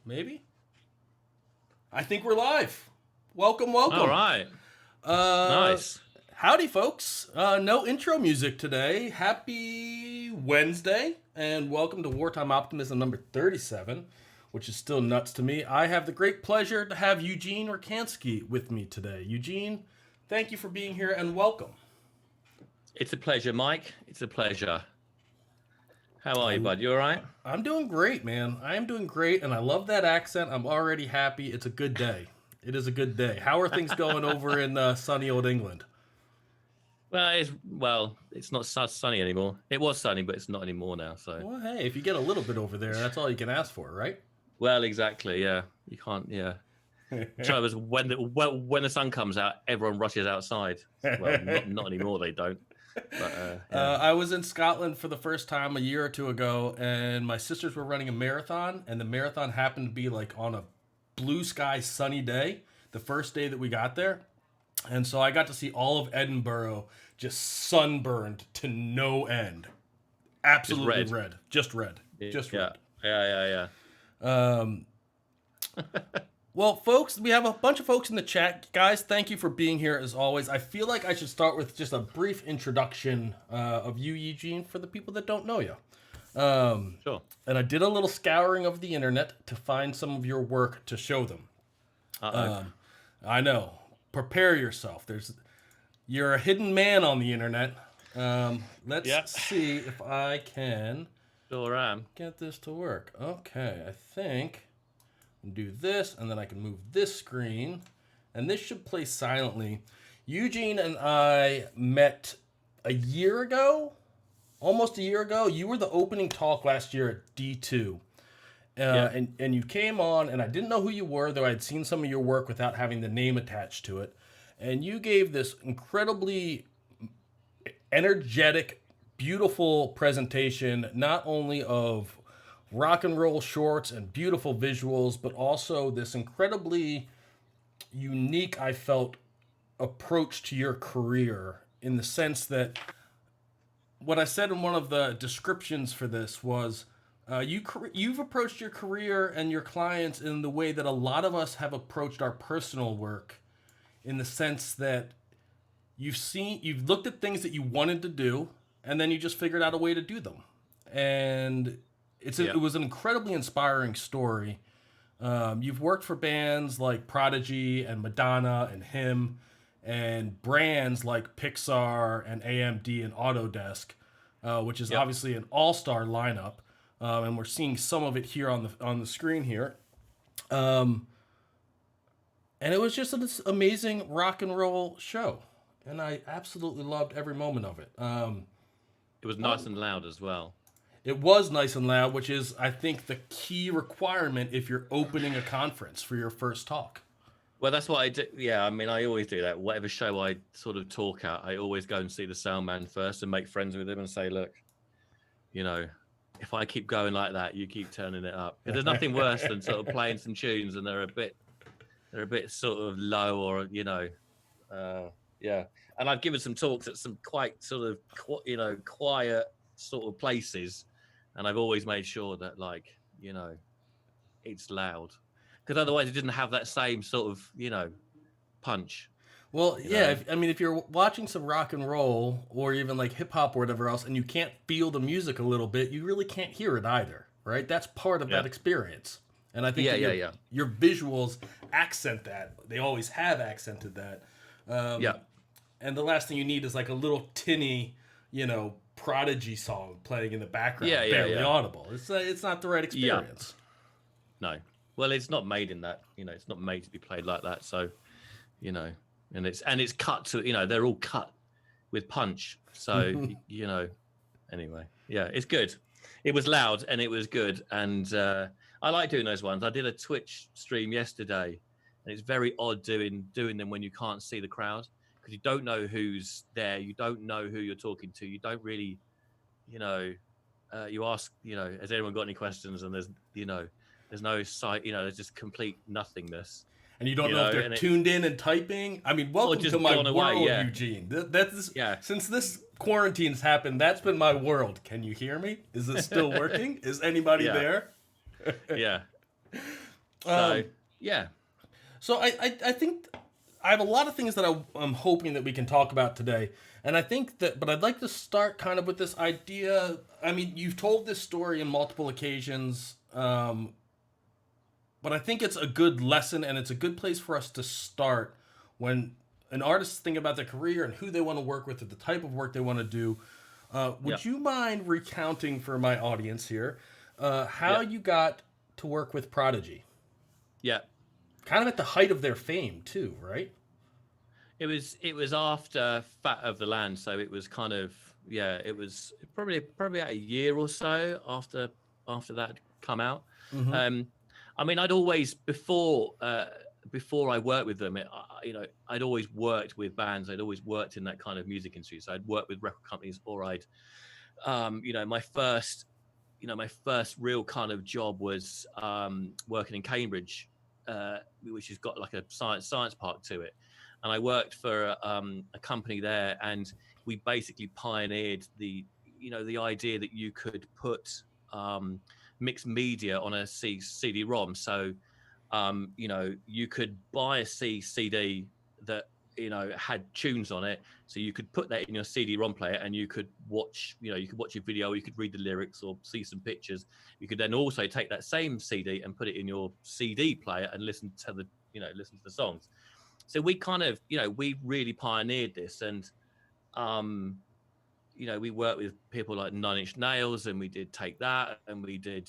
Maybe. I think we're live. Welcome, welcome. All right. Nice. Howdy, folks. No intro music today. Happy Wednesday, and welcome to Wartime Optimism number 37, which is still nuts to me. I have the great pleasure to have Eugene Riecansky with me today. Eugene, thank you for being here, and welcome. It's a pleasure, Mike. It's a pleasure. How are you, bud? You all right? I'm doing great, man. I am doing great, and I love that accent. I'm already happy. It's a good day. It is a good day. How are things going over in sunny old England? Well, it's not sunny anymore. It was sunny, but it's not anymore now. So, Well, hey, if you get a little bit over there, that's all you can ask for, right? well, exactly. Yeah, you can't. Yeah. Trouble is when the sun comes out, everyone rushes outside. Well, not anymore. They don't. But I was in Scotland for the first time a year or two ago, and my sisters were running a marathon, and the marathon happened to be like on a blue sky, sunny day, the first day that we got there. And so I got to see all of Edinburgh just sunburned to no end. Absolutely red. Just red. Just red. Yeah. Well, folks, we have a bunch of folks in the chat. Guys, thank you for being here as always. I feel like I should start with just a brief introduction of you, Eugene, for the people that don't know you. Sure. And I did a little scouring of the internet to find some of your work to show them. I know. Prepare yourself. You're a hidden man on the internet. Let's see if I can Sure am. get this to work. Okay, I think do this, and then I can move this screen, and this should play silently. Eugene and I met a year ago, almost a year ago. You were the opening talk last year at D2. And you came on, and I didn't know who you were, though I'd seen some of your work without having the name attached to it. And you gave this incredibly energetic, beautiful presentation, not only of rock and roll shorts and beautiful visuals, but also this incredibly unique, I felt, approach to your career, in the sense that what I said in one of the descriptions for this was you've approached your career and your clients in the way that a lot of us have approached our personal work, in the sense that you've looked at things that you wanted to do, and then you just figured out a way to do them. And it was an incredibly inspiring story. You've worked for bands like Prodigy and Madonna and Him, and brands like Pixar and AMD and Autodesk, which is obviously an all-star lineup. And we're seeing some of it here on the screen here. And it was just an amazing rock and roll show, and I absolutely loved every moment of it. It was nice and loud as well. It was nice and loud, which is, I think, the key requirement if you're opening a conference for your first talk. Well, that's what I do. Yeah, I mean, I always do that. Whatever show I sort of talk at, I always go and see the sound man first and make friends with him and say, look, if I keep going like that, you keep turning it up. Because there's nothing worse than sort of playing some tunes and they're a bit sort of low, or And I've given some talks at some quite sort of quiet sort of places, and I've always made sure that it's loud, because otherwise it didn't have that same sort of punch. Well, if you're watching some rock and roll or even like hip hop or whatever else, and you can't feel the music a little bit, you really can't hear it either, right? That's part of that experience. And I think your visuals accent that. They always have accented that. And the last thing you need is like a little tinny, Prodigy song playing in the background, barely audible. It's not the right experience. No. Well, it's not made in that. It's not made to be played like that. So, and it's cut to, they're all cut with punch. So, anyway, it's good. It was loud and it was good. And I like doing those ones. I did a Twitch stream yesterday, and it's very odd doing them when you can't see the crowd, because you don't know who's there. You don't know who you're talking to. You don't really, you ask, has anyone got any questions? And there's no sight, there's just complete nothingness. And you don't know if they're tuned in and typing. I mean, welcome to my world, Eugene. Since this quarantine's happened, that's been my world. Can you hear me? Is it still working? Is anybody there? Yeah. So Um, yeah, so I think I have a lot of things that I'm hoping that we can talk about today. And I think that, but I'd like to start kind of with this idea. I mean, you've told this story in multiple occasions, but I think it's a good lesson and it's a good place for us to start when an artist think about their career and who they want to work with and the type of work they want to do. yeah, Would you mind recounting for my audience here how yeah, you got to work with Prodigy? yeah. Kind of at the height of their fame, too, right? It was after Fat of the Land, so it was kind of, yeah. It was probably about a year or so after that had come out. Mm-hmm. Um, I mean, I'd always before I worked with them, I'd always worked with bands. I'd always worked in that kind of music industry. So I'd worked with record companies, or I'd, my first real kind of job was working in Cambridge, which has got like a science park to it. And I worked for a company there, and we basically pioneered the idea that you could put mixed media on a CD-ROM. So you could buy a CD that had tunes on it, so you could put that in your CD-ROM player, and you could watch your video, you could read the lyrics or see some pictures. You could then also take that same CD and put it in your CD player and listen to the songs. So we kind of we really pioneered this, and um we worked with people like Nine Inch Nails, and we did Take That, and we did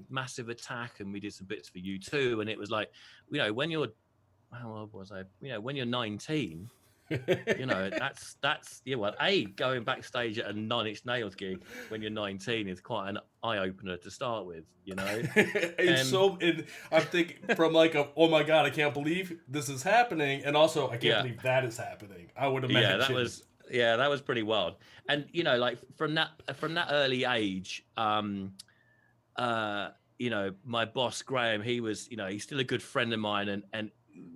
Massive Attack, and we did some bits for U2. And it was like, when you're, how old was I? When you're 19, that's going backstage at a Nine Inch Nails gig when you're 19 is quite an eye opener to start with, It's and so. I'm thinking from like a, oh my god, I can't believe this is happening, and also I can't yeah, believe that is happening. I would yeah, imagine. that was pretty wild. And like from that early age, uh, my boss Graham, he was, he's still a good friend of mine, and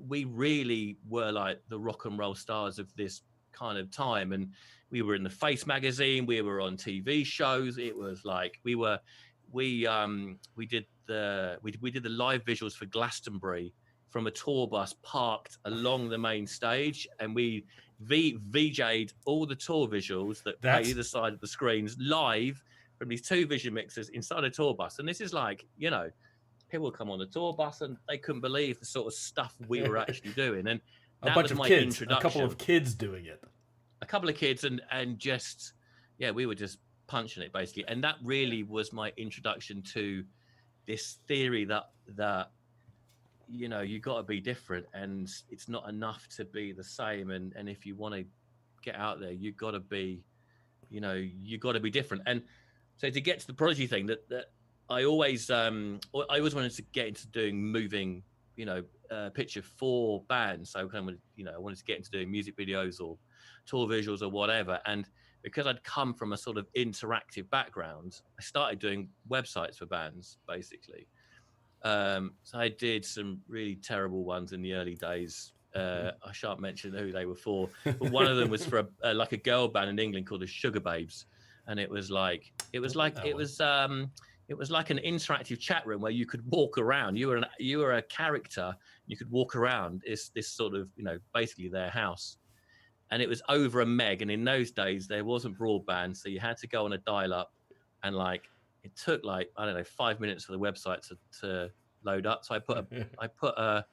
we really were like the rock and roll stars of this kind of time. And we were in the Face magazine, we were on TV shows. It was like we did the live visuals for Glastonbury from a tour bus parked along the main stage, and we VJ'd all the tour visuals that played That's either side of the screens live from these two vision mixers inside a tour bus. And this is like, people come on the tour bus and they couldn't believe the sort of stuff we were actually doing. And a that bunch was of my kids, a couple introduction. of kids doing it. A couple of kids, and just, yeah, we were just punching it basically. And that really was my introduction to this theory that you got to be different, and it's not enough to be the same. And if you want to get out there, you got to be different. And so to get to the Prodigy thing, that I always wanted to get into doing moving picture for bands. So kind of, I wanted to get into doing music videos or tour visuals or whatever. And because I'd come from a sort of interactive background, I started doing websites for bands basically. So I did some really terrible ones in the early days. I shan't mention who they were for, but one of them was for like a girl band in England called the Sugar Babes, and it was like it was like it was like an interactive chat room where you could walk around. You were a character. You could walk around. It's this sort of basically their house, and it was over a meg. And in those days there wasn't broadband, so you had to go on a dial-up, and like it took like, I don't know, 5 minutes for the website to load up. So I put a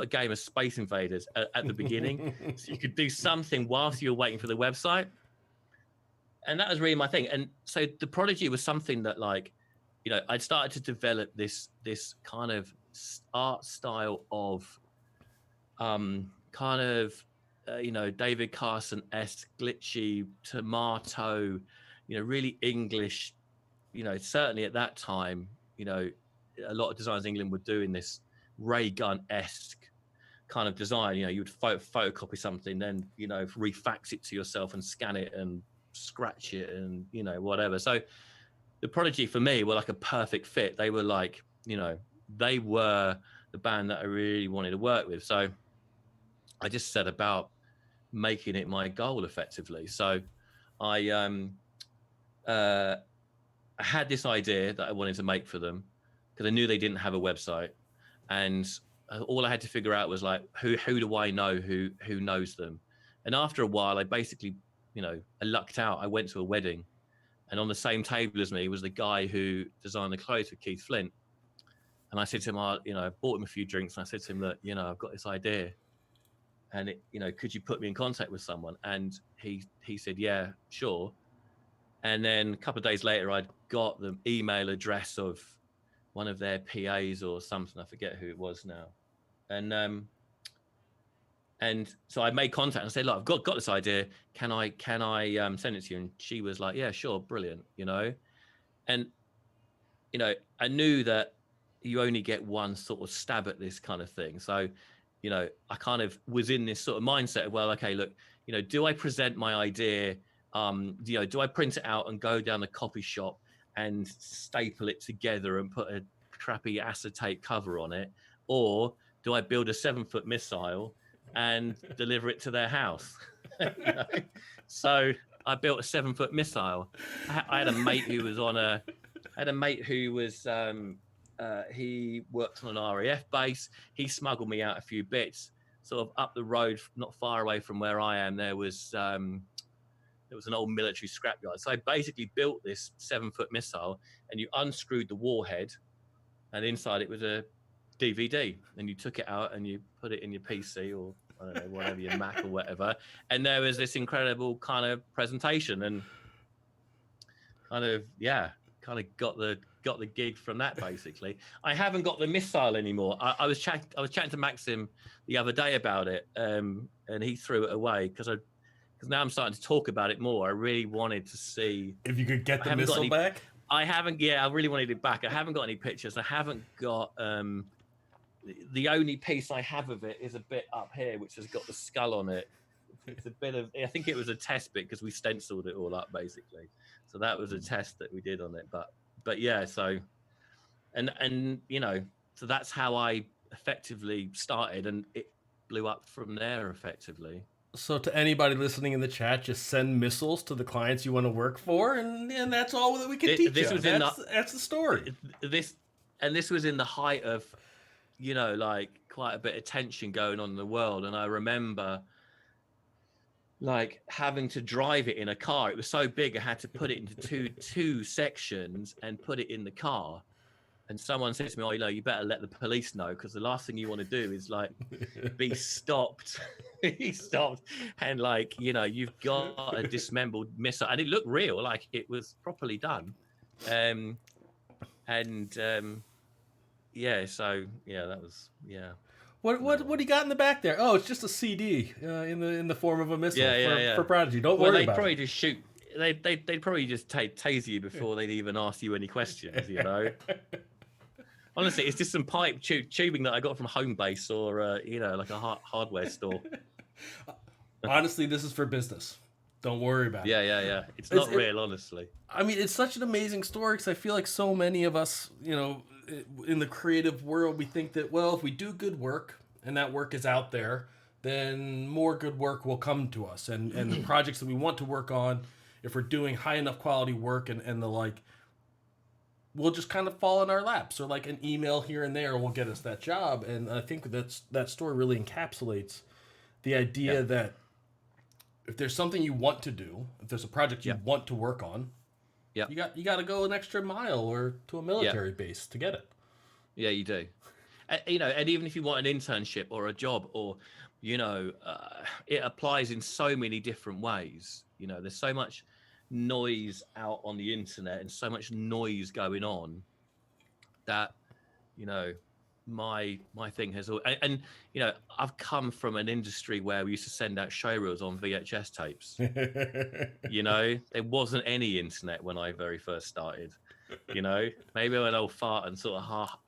game of Space Invaders at the beginning, so you could do something whilst you were waiting for the website. And that was really my thing. And so the Prodigy was something that, like, I'd started to develop this kind of art style of kind of David Carson-esque, glitchy, tomato, really English. Certainly at that time, a lot of designers in England were doing this ray gun-esque kind of design. You would photocopy something, then refax it to yourself and scan it and scratch it and whatever. So the Prodigy for me were like a perfect fit. They were like, they were the band that I really wanted to work with. So I just set about making it my goal effectively. So I I had this idea that I wanted to make for them, because I knew they didn't have a website. and all I had to figure out was like, who do I know who knows them? And after a while, I basically, I lucked out. I went to a wedding, and on the same table as me was the guy who designed the clothes for Keith Flint. And I said to him, I bought him a few drinks, and I said to him that, I've got this idea, and could you put me in contact with someone? And he said, yeah, sure. And then a couple of days later, I'd got the email address of one of their PAs or something. I forget who it was now. And so I made contact and said, look, I've got this idea. Can I send it to you? And she was like, yeah, sure, brilliant. And I knew that you only get one sort of stab at this kind of thing. So, I kind of was in this sort of mindset of, well, okay, look, do I present my idea? Do I print it out and go down the copy shop and staple it together and put a crappy acetate cover on it? Or do I build a 7-foot missile and deliver it to their house? So I built a 7-foot missile. I had a mate who was he worked on an RAF base. He smuggled me out a few bits. Sort of up the road, not far away from where I am, there was an old military scrapyard. So I basically built this 7-foot missile, and you unscrewed the warhead, and inside it was a DVD. And you took it out and you put it in your PC or I don't know, whatever, your Mac or whatever. And there was this incredible kind of presentation, and kind of got the gig from that. Basically, I haven't got the missile anymore. I was chatting to Maxim the other day about it, and he threw it away because now I'm starting to talk about it more. I really wanted to see if you could get the missile back. I haven't. Yeah, I really wanted it back. I haven't got any pictures. I haven't got. The only piece I have of it is a bit up here, which has got the skull on it. It's a bit of. I think it was a test bit because we stenciled it all up basically. So that was a test that we did on it. But yeah. So, and so that's how I effectively started, and it blew up from there effectively. So to anybody listening in the chat, just send missiles to the clients you want to work for, and that's all that we can teach you. That's the story. This was in the height of, like quite a bit of tension going on in the world. And I remember like having to drive it in a car. It was so big, I had to put it into two sections and put it in the car. And someone said to me, you better let the police know, because the last thing you want to do is like be stopped. And like, you've got a dismembered missile, and it looked real, like it was properly done. That was. What do you got in the back there? Oh, it's just a CD in the form of a missile for Prodigy. Don't worry about it. Probably just shoot. They'd probably just tase you before they'd even ask you any questions, Honestly, it's just some pipe tubing that I got from home base or like a hardware store. Honestly, this is for business. Don't worry about it. Yeah. It's not real, honestly. I mean, it's such an amazing story because I feel like so many of us, in the creative world, we think that, well, if we do good work and that work is out there, then more good work will come to us. And the projects that we want to work on, if we're doing high enough quality work and the like, will just kind of fall in our laps, or like an email here and there will get us that job. And I think that story really encapsulates the idea that if there's something you want to do, if there's a project you want to work on, you got to go an extra mile or to a military base to get it. Yeah, you do. And even if you want an internship or a job, or it applies in so many different ways. There's so much noise out on the internet and so much noise going on that my thing has and I've come from an industry where we used to send out showreels on VHS tapes. There wasn't any internet when I very first started. Maybe an old fart and sort of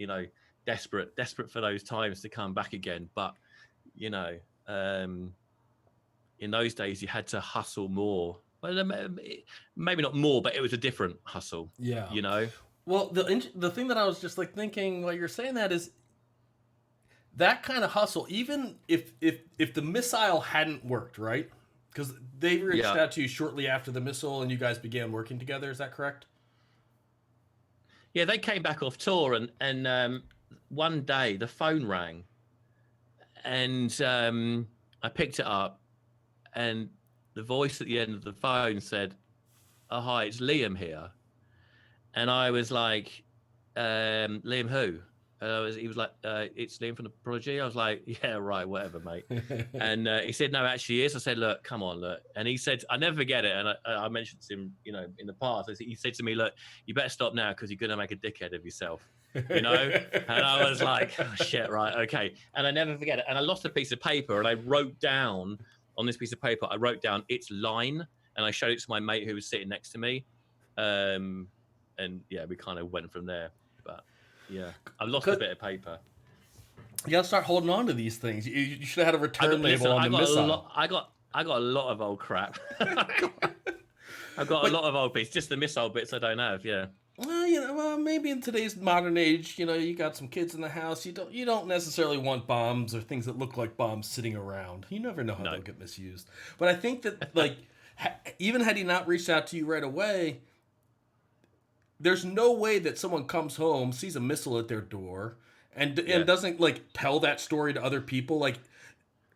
desperate for those times to come back again. But in those days you had to hustle more. Well, maybe not more, but it was a different hustle. Yeah. Well, the thing that I was just like thinking while you're saying that is that kind of hustle, even if the missile hadn't worked, right? Because they reached out to you shortly after the missile and you guys began working together. Is that correct? Yeah, they came back off tour and one day the phone rang, and I picked it up, and the voice at the end of the phone said, "Oh, hi, it's Liam here." And I was like, "Liam who?" He was like, "It's Liam from the Prodigy." I was like, "Yeah, right, whatever, mate." And he said, "No, actually, he is." I said, "Look, come on, look." And he said, I never forget it. And I mentioned to him, in the past, he said to me, "Look, you better stop now because you're going to make a dickhead of yourself." And I was like, "Oh, shit, right, okay." And I never forget it. And I lost a piece of paper, and I wrote down on this piece of paper, its line, and I showed it to my mate who was sitting next to me. And yeah, we kind of went from there. But yeah, I lost a bit of paper. You gotta start holding on to these things. You should have had a return label on the missile. I got a lot of old crap. I've got a lot of old bits. Just the missile bits I don't have. Yeah. Well, maybe in today's modern age, you got some kids in the house. You don't necessarily want bombs or things that look like bombs sitting around. You never know how they'll get misused. But I think that even had he not reached out to you right away, there's no way that someone comes home, sees a missile at their door, and doesn't tell that story to other people.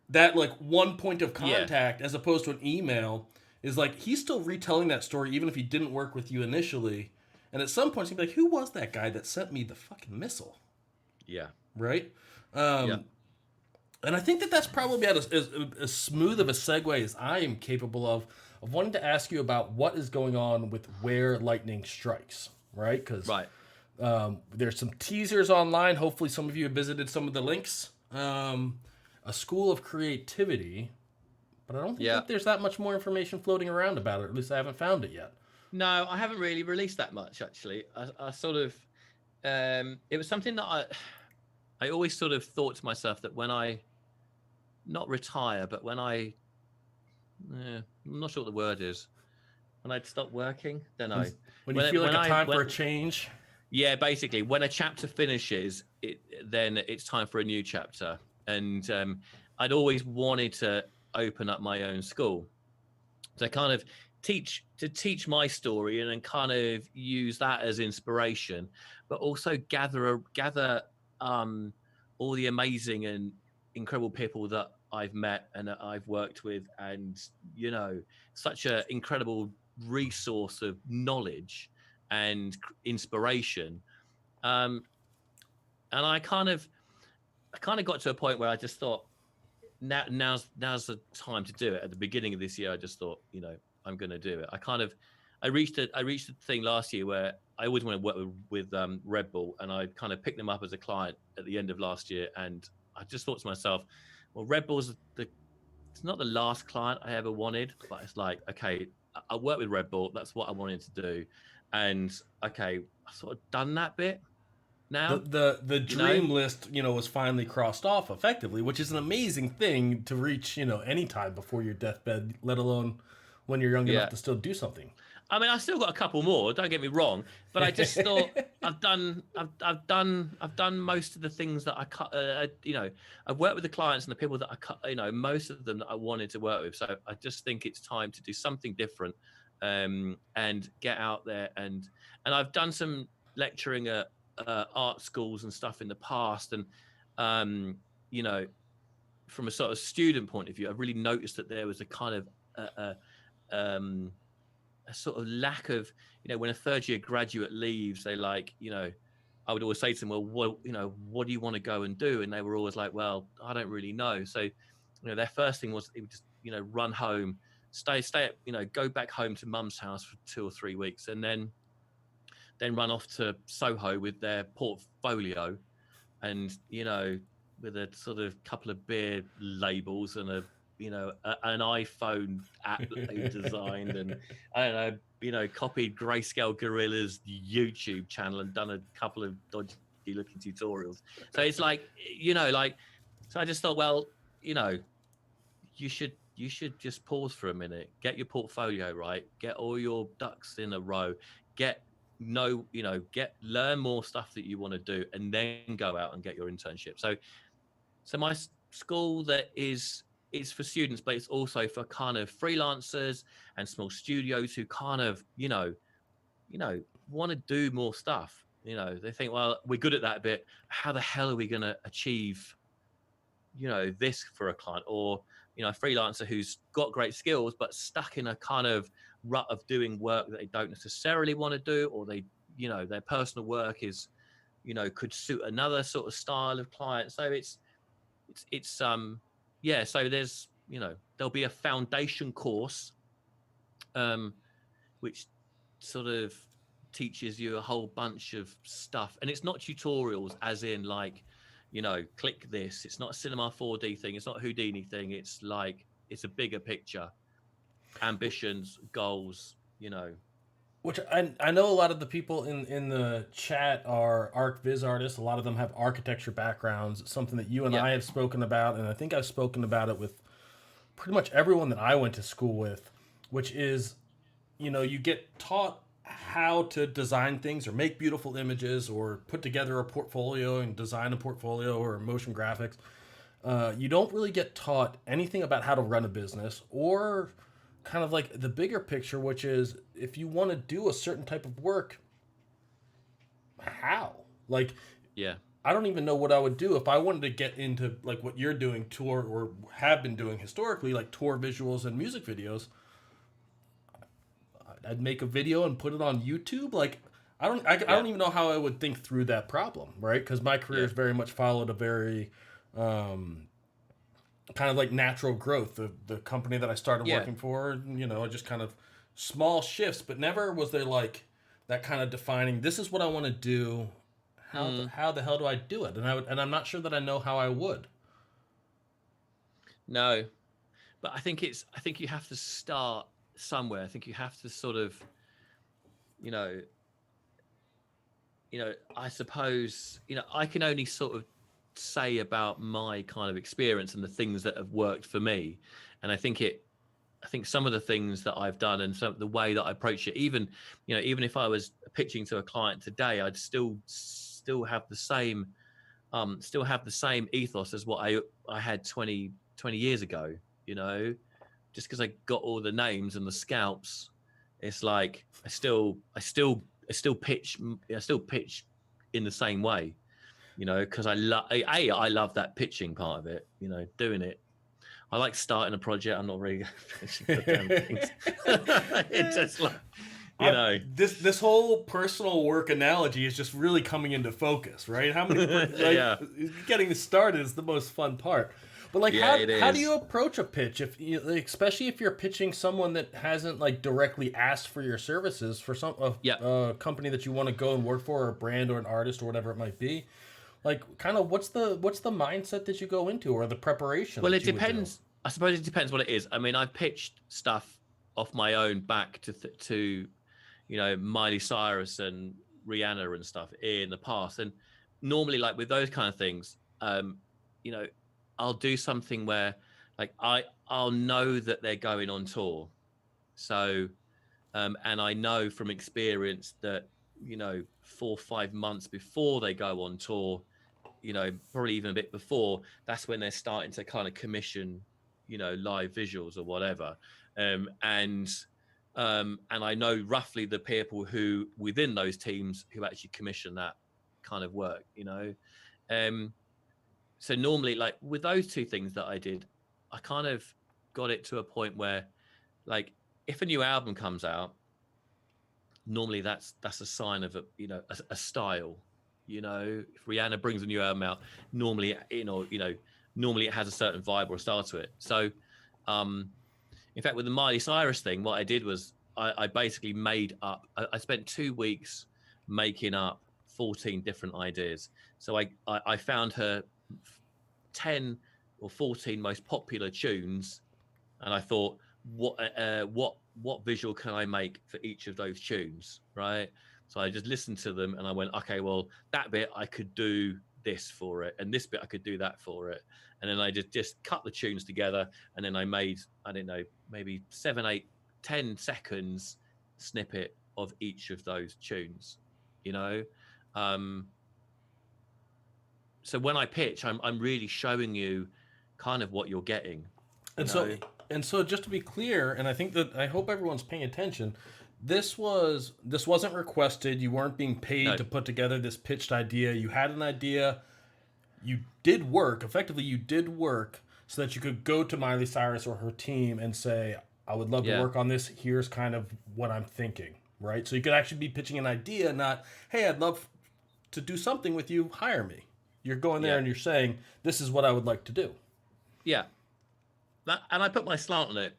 That one point of contact as opposed to an email is he's still retelling that story even if he didn't work with you initially. And at some point he'd be like, "Who was that guy that sent me the fucking missile?" Yeah. Right? And I think that's probably about as smooth of a segue as I am capable of wanting to ask you about what is going on with Where Lightning Strikes, right? Because there's some teasers online. Hopefully some of you have visited some of the links. A School of Creativity, but I don't think there's that much more information floating around about it. At least I haven't found it yet. No, I haven't really released that much, actually. I sort of, it was something that I always sort of thought to myself that when I, not retire, but when I'm not sure what the word is, when I'd stop working, don't know. When you feel like time for a change? Yeah, basically, when a chapter finishes, then it's time for a new chapter. And I'd always wanted to open up my own school. So kind of teach my story and then kind of use that as inspiration, but also gather all the amazing and incredible people that I've met and that I've worked with, and such an incredible resource of knowledge and inspiration. And I kind of got to a point where I just thought, now's the time to do it. At the beginning of this year, I just thought, I'm going to do it. I reached a thing last year where I always want to work with Red Bull, and I kind of picked them up as a client at the end of last year. And I just thought to myself, well, Red Bull's it's not the last client I ever wanted, but it's like, okay, I work with Red Bull. That's what I wanted to do. And okay, I've sort of done that bit now. The dream list, was finally crossed off effectively, which is an amazing thing to reach, any time before your deathbed, let alone when you're young enough to still do something. I mean, I still got a couple more. Don't get me wrong, but I just thought I've done most of the things that I cut. I've worked with the clients and the people that I cut. Most of them that I wanted to work with. So I just think it's time to do something different, and get out there. And I've done some lecturing at art schools and stuff in the past, and from a sort of student point of view, I've really noticed that there was a kind of a sort of lack of, when a third year graduate leaves, they I would always say to them, well, what do you want to go and do? And they were always like, well, I don't really know. So, their first thing was it would just, run home, stay at, go back home to mum's house for 2 or 3 weeks, and then run off to Soho with their portfolio, and with a sort of couple of beer labels and an iPhone app that they designed, and I don't know, copied Grayscale Gorilla's YouTube channel and done a couple of dodgy looking tutorials. So it's like, so I just thought, well, you should just pause for a minute, get your portfolio right, get all your ducks in a row, learn more stuff that you want to do, and then go out and get your internship. So my school is for students, but it's also for kind of freelancers and small studios who kind of, want to do more stuff. You know, they think, well, we're good at that bit. How the hell are we going to achieve, you know, this for a client? Or, you know, a freelancer who's got great skills but stuck in a kind of rut of doing work that they don't necessarily want to do, or they, you know, their personal work is, you know, could suit another sort of style of client. So it's yeah. So there's, you know, there'll be a foundation course, which sort of teaches you a whole bunch of stuff, and it's not tutorials as in like, you know, click this. It's not a cinema 4D thing, it's not a Houdini thing. It's like, it's a bigger picture, ambitions, goals, you know. Which I know a lot of the people in the chat are arc viz artists. A lot of them have architecture backgrounds. It's something that you and Yeah, I have spoken about, and I think I've spoken about it with pretty much everyone that I went to school with, which is, you know, you get taught how to design things or make beautiful images or put together a portfolio and design a portfolio or motion graphics. You don't really get taught anything about how to run a business or kind of like the bigger picture, which is if you want to do a certain type of work, how? Like, yeah, I don't even know what I would do if I wanted to get into like what you're doing, tour or have been doing historically, like tour visuals and music videos. I'd make a video and put it on YouTube. Like, I yeah, don't even know how I would think through that problem, right? Because my career yeah, has very much followed a very kind of like natural growth. The company that I started yeah. working for, you know, just kind of small shifts, but never was there like that kind of defining. This is what I want to do. Mm, How the hell do I do it? And I'm not sure that I know how I would. no, but I think you have to start somewhere. I think you have to sort of, you know, I suppose, I can only sort of say about my kind of experience and the things that have worked for me. And I think some of the things that I've done and some the way that I approach it, even, even if I was pitching to a client today, I'd still have the same, ethos as what I had 20 years ago, just because I got all the names and the scalps. It's like I still pitch in the same way, because I love that pitching part of it, doing it. I like starting a project. I'm not really finishing the damn things. It's just like, you know, This whole personal work analogy is just really coming into focus, right? How many like yeah, getting started is the most fun part. But like, yeah, it how do is. you approach a pitch if you, like, especially if you're pitching someone that hasn't like directly asked for your services for some Yeah. a company that you want to go and work for, or a brand or an artist or whatever it might be? Like, kind of what's the mindset that you go into or the preparation Well, that it you would do? depends. I suppose it depends what it is. I mean, I've pitched stuff off my own back to Miley Cyrus and Rihanna and stuff in the past, and normally, like with those kind of things, you know, I'll do something where like I'll know that they're going on tour, so and I know from experience that 4 or 5 months before they go on tour, probably even a bit before, that's when they're starting to kind of commission, live visuals or whatever. And I know roughly the people who within those teams who actually commission that kind of work, Um, so normally, like with those two things that I did, I kind of got it to a point where, like, if a new album comes out, normally that's a sign of a style. If Rihanna brings a new album out, normally normally it has a certain vibe or style to it. So um in fact, with the Miley Cyrus thing, what I did was I basically made up, I spent 2 weeks making up 14 different ideas. So I found her 10 or 14 most popular tunes, and I thought, what visual can I make for each of those tunes, right? So I just listened to them and I went, okay, well, that bit I could do this for it, and this bit I could do that for it, and then I just cut the tunes together, and then I made, I don't know, maybe 7, 8, 10 seconds snippet of each of those tunes, you know. Um, so when I pitch, I'm really showing you kind of what you're getting, you And so know. and so just to be clear, and I think that I hope everyone's paying attention. this wasn't requested. You weren't being paid No. to put together this pitched idea. You had an idea. You did work. Effectively, you did work so that you could go to Miley Cyrus or her team and say, "I would love to Yeah. work on this. Here's kind of what I'm thinking." Right? So you could actually be pitching an idea, not, "Hey, I'd love to do something with you. Hire me." You're going there Yeah. and you're saying, "This is what I would like to do." Yeah. And I put my slant on it.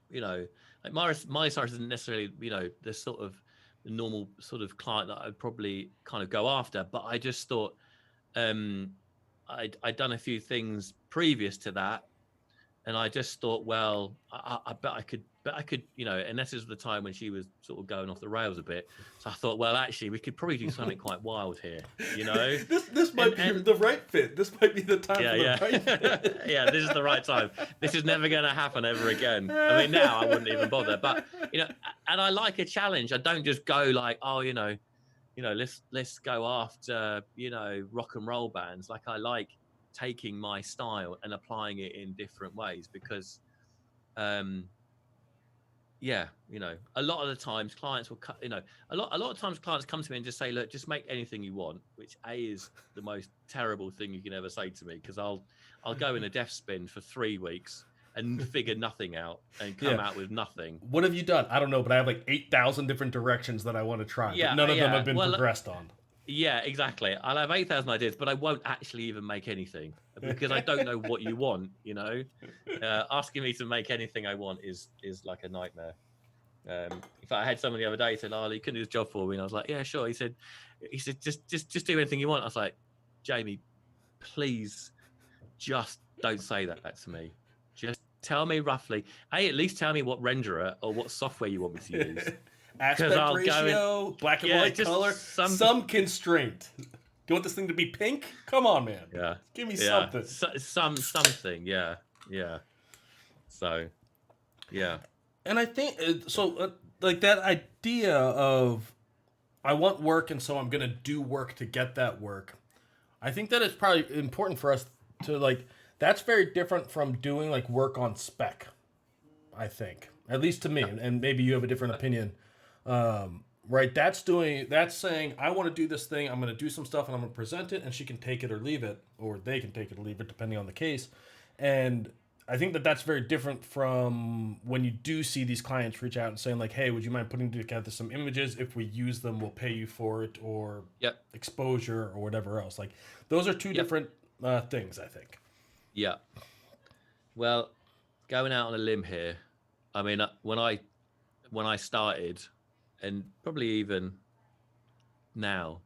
Like Miley Cyrus isn't necessarily, the sort of the normal sort of client that I'd probably kind of go after. But I just thought I'd done a few things previous to that, and I just thought, well, I bet I could, and this is the time when she was sort of going off the rails a bit. So I thought, well, actually, we could probably do something quite wild here, This might be the right fit. This might be the time for the right fit. Yeah, this is the right time. This is never going to happen ever again. I mean, now I wouldn't even bother, but and I like a challenge. I don't just go like, oh, let's go after rock and roll bands. Like, I like taking my style and applying it in different ways because a lot of the times clients will a lot of times clients come to me and just say, look, just make anything you want, which is the most terrible thing you can ever say to me, because I'll go in a death spin for 3 weeks and figure nothing out and come out with nothing. What have you done? I don't know, but I have like 8,000 different directions that I want to try, but none of them have been progressed on. Yeah, exactly. I'll have 8,000 ideas, but I won't actually even make anything because I don't know what you want. Asking me to make anything I want is like a nightmare. In fact, I had someone the other day said, "Oh, you couldn't do this job for me," and I was like, "Yeah, sure." He said, just do anything you want." I was like, "Jamie, please, just don't say that to me. Just tell me roughly. At least tell me what renderer or what software you want me to use." Aspect ratio, black and white color, some constraint. Do you want this thing to be pink? Come on, man. Yeah. Give me something. Something. Yeah. So, yeah. And I think like that idea of I want work, and so I'm gonna do work to get that work. I think that it's probably important for us to like. That's very different from doing like work on spec. I think, at least to me, and maybe you have a different opinion. Right? That's saying I want to do this thing. I'm going to do some stuff and I'm going to present it, and she can take it or leave it, or they can take it or leave it depending on the case. And I think that that's very different from when you do see these clients reach out and saying like, "Hey, would you mind putting together some images? If we use them, we'll pay you for it, or exposure or whatever else." Like those are two different things, I think. Yeah. Well, going out on a limb here. I mean, when I started, and probably even now,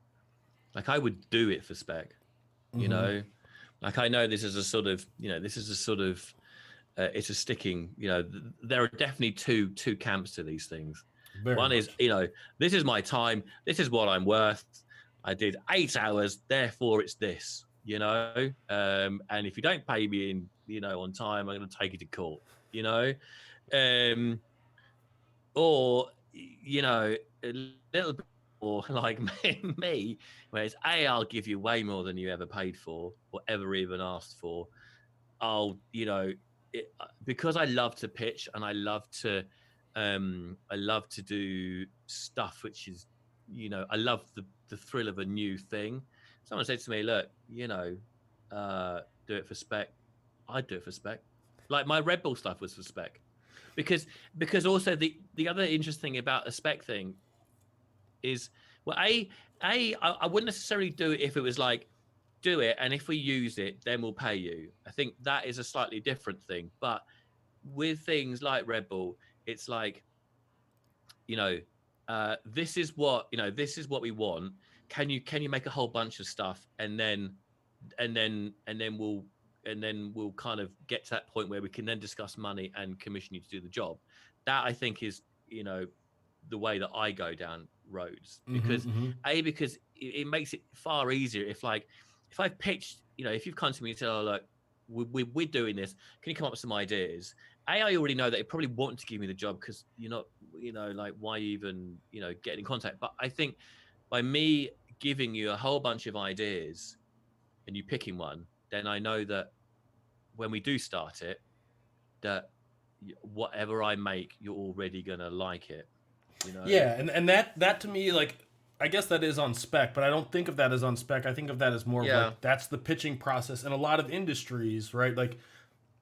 like I would do it for spec, like I know this is a sort of, it's a sticking, there are definitely two camps to these things. Very One much. Is, this is my time. This is what I'm worth. I did 8 hours. Therefore it's this, and if you don't pay me in, on time, I'm going to take you to court, or a little bit more like me, where it's I'll give you way more than you ever paid for or ever even asked for. I'll because I love to pitch and I love to do stuff which is I love the thrill of a new thing. Someone said to me, look, do it for spec. I'd do it for spec. Like my Red Bull stuff was for spec. Because also the other interesting thing about a spec thing is, well, I wouldn't necessarily do it if it was like, do it, and if we use it, then we'll pay you. I think that is a slightly different thing. But with things like Red Bull, it's like, this is what we want. Can you make a whole bunch of stuff, and then we'll kind of get to that point where we can then discuss money and commission you to do the job. That I think is, the way that I go down roads, because because it makes it far easier if I've pitched, if you've come to me and said, oh, look, we're doing this, can you come up with some ideas? I already know that they probably want to give me the job because you're not, like, why even, get in contact. But I think by me giving you a whole bunch of ideas and you picking one, then I know that when we do start it, that whatever I make, you're already going to like it. You know. Yeah, and that to me, like, I guess that is on spec, but I don't think of that as on spec. I think of that as more of Yeah. like that's the pitching process. In a lot of industries, right? Like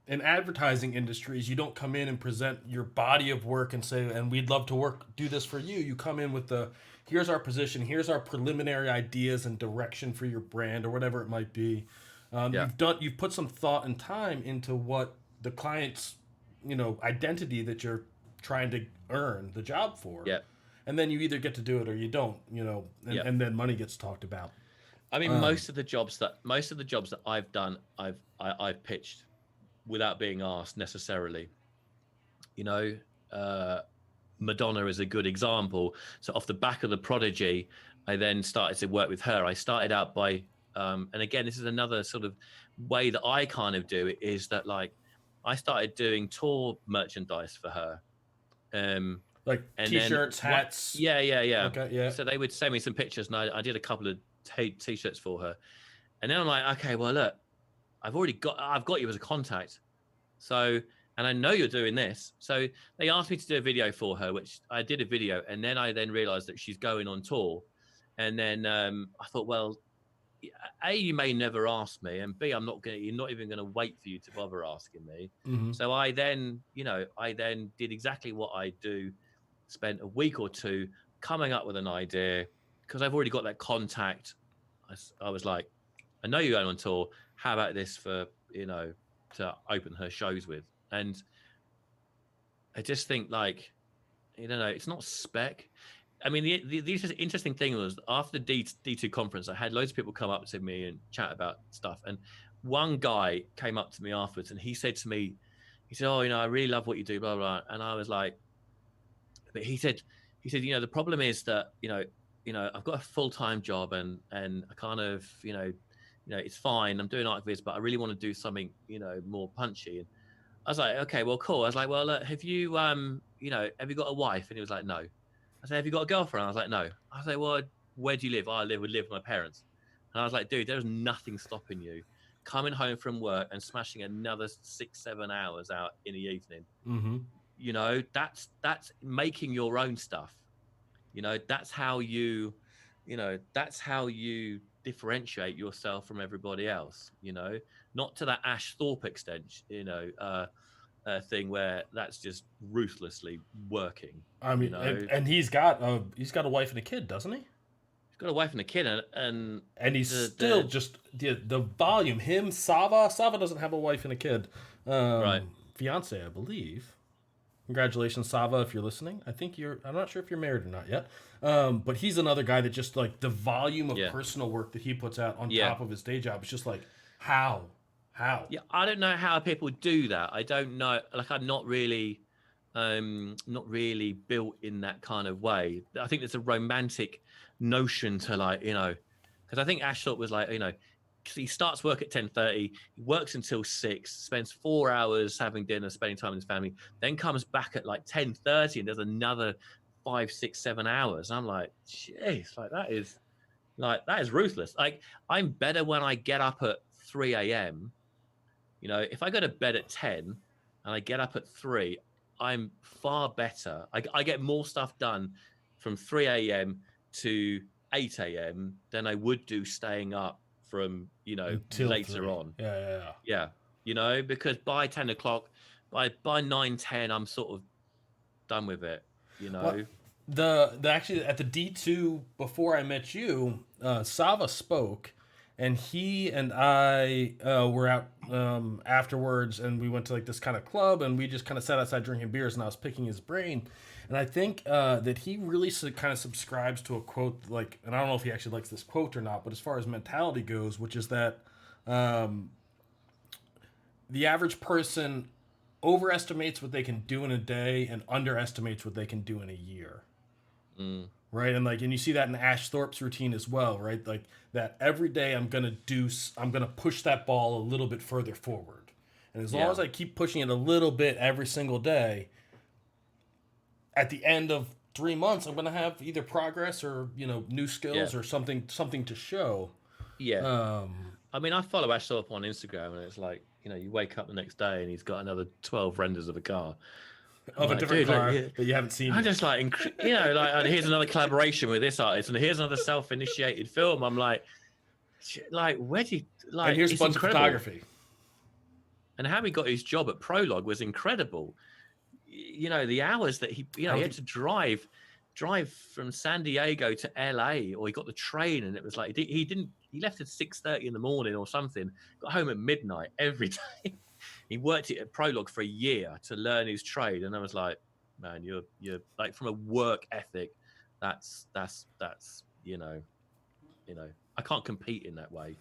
in advertising industries, you don't come in and present your body of work and say, and we'd love to do this for you. You come in with the, here's our position, here's our preliminary ideas and direction for your brand or whatever it might be. Yeah. You've put some thought and time into what the client's, identity that you're trying to earn the job for. Yeah. And then you either get to do it or you don't, Yeah. and then money gets talked about. I mean, most of the jobs that I've done, I've pitched without being asked necessarily. You know, Madonna is a good example. So off the back of the Prodigy, I then started to work with her. I started out by, and again, this is another sort of way that I kind of do it, is that like I started doing tour merchandise for her. Like And T-shirts, then, hats. yeah. Okay, yeah. So they would send me some pictures, and I did a couple of T-shirts for her. And then I'm like, okay, well, look, I've got you as a contact. So, and I know you're doing this. So they asked me to do a video for her, which I did a video. And then I realized that she's going on tour. And then I thought, well, A, you may never ask me. And B, you're not even going to wait for you to bother asking me. Mm-hmm. So I then did exactly what I do, spent a week or two coming up with an idea because I've already got that contact. I was like, I know you're going on tour. How about this for, to open her shows with? And I just think like, it's not spec. I mean, the interesting thing was after the D2 conference, I had loads of people come up to me and chat about stuff. And one guy came up to me afterwards and he said to me, oh, I really love what you do, blah, blah. And I was like, but he said, the problem is that, I've got a full-time job and I kind of, it's fine. I'm doing art viz, but I really want to do something, more punchy. And I was like, okay, well, cool. I was like, well, have you, have you got a wife? And he was like, no. I said, have you got a girlfriend? I was like, no. I was like, well, where do you live? I live with my parents. And I was like, dude, there's nothing stopping you coming home from work and smashing another 6-7 hours out in the evening. Mm-hmm. That's making your own stuff. That's how you differentiate yourself from everybody else. Not to that Ash Thorpe extent, thing where that's just ruthlessly working. I mean, and he's got a wife and a kid, doesn't he? He's got a wife and a kid, and he's still just the volume. Him, Sava doesn't have a wife and a kid. Right. Fiance, I believe. Congratulations, Sava, if you're listening. I'm not sure if you're married or not yet. But he's another guy that just like the volume of personal work that he puts out on top of his day job. It's just like, how? Yeah, I don't know how people do that. I don't know. Like, I'm not really built in that kind of way. I think there's a romantic notion to like, because I think Ash Thorpe was like, because he starts work at 10:30, he works until 6, spends 4 hours having dinner, spending time with his family, then comes back at like 10:30 and does another 5, 6, 7 hours. And I'm like, jeez, that is ruthless. Like, I'm better when I get up at 3 a.m. If I go to bed at 10 and I get up at 3, I'm far better. I get more stuff done from 3 a.m. to 8 a.m. than I would do staying up from, Until later 3. on. Yeah. Because by 10 o'clock, by 9:10, I'm sort of done with it, Well, the actually at the D2 before I met you, Sava spoke, and he and I were out afterwards, and we went to like this kind of club, and we just kind of sat outside drinking beers, and I was picking his brain, and I think that he really kind of subscribes to a quote, like, and I don't know if he actually likes this quote or not, but as far as mentality goes, which is that the average person overestimates what they can do in a day and underestimates what they can do in a year. Right. And you see that in Ash Thorpe's routine as well, right? Like that every day I'm going to push that ball a little bit further forward. And as long as I keep pushing it a little bit every single day, at the end of 3 months, I'm going to have either progress or, new skills or something to show. Yeah. I mean, I follow Ash Thorpe on Instagram, and it's like, you wake up the next day and he's got another 12 renders of a car. of a like, different dude, look, car yeah. that you haven't seen I'm yet. just like, like here's another collaboration with this artist, and here's another self-initiated film. I'm like, where do you like? And here's a It's bunch of incredible. photography. And how he got his job at Prologue was incredible. The hours that he had to drive from San Diego to LA, or he got the train, and it was like he left at 6:30 in the morning or something, got home at midnight every day. He worked it at Prologue for a year to learn his trade, and I was like, man, you're like, from a work ethic, that's I can't compete in that way.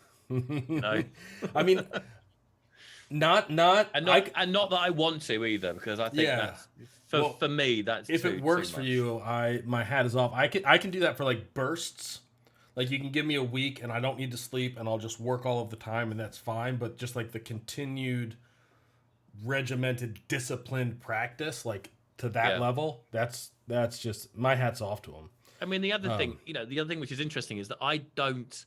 I mean, not and not that I want to either, because I think that's for me, that's if it works for you, my hat is off. I can do that for like bursts. Like, you can give me a week and I don't need to sleep and I'll just work all of the time, and that's fine. But just like the continued regimented, disciplined practice, like to that level, that's just, my hat's off to him. I mean, the other thing which is interesting is that I don't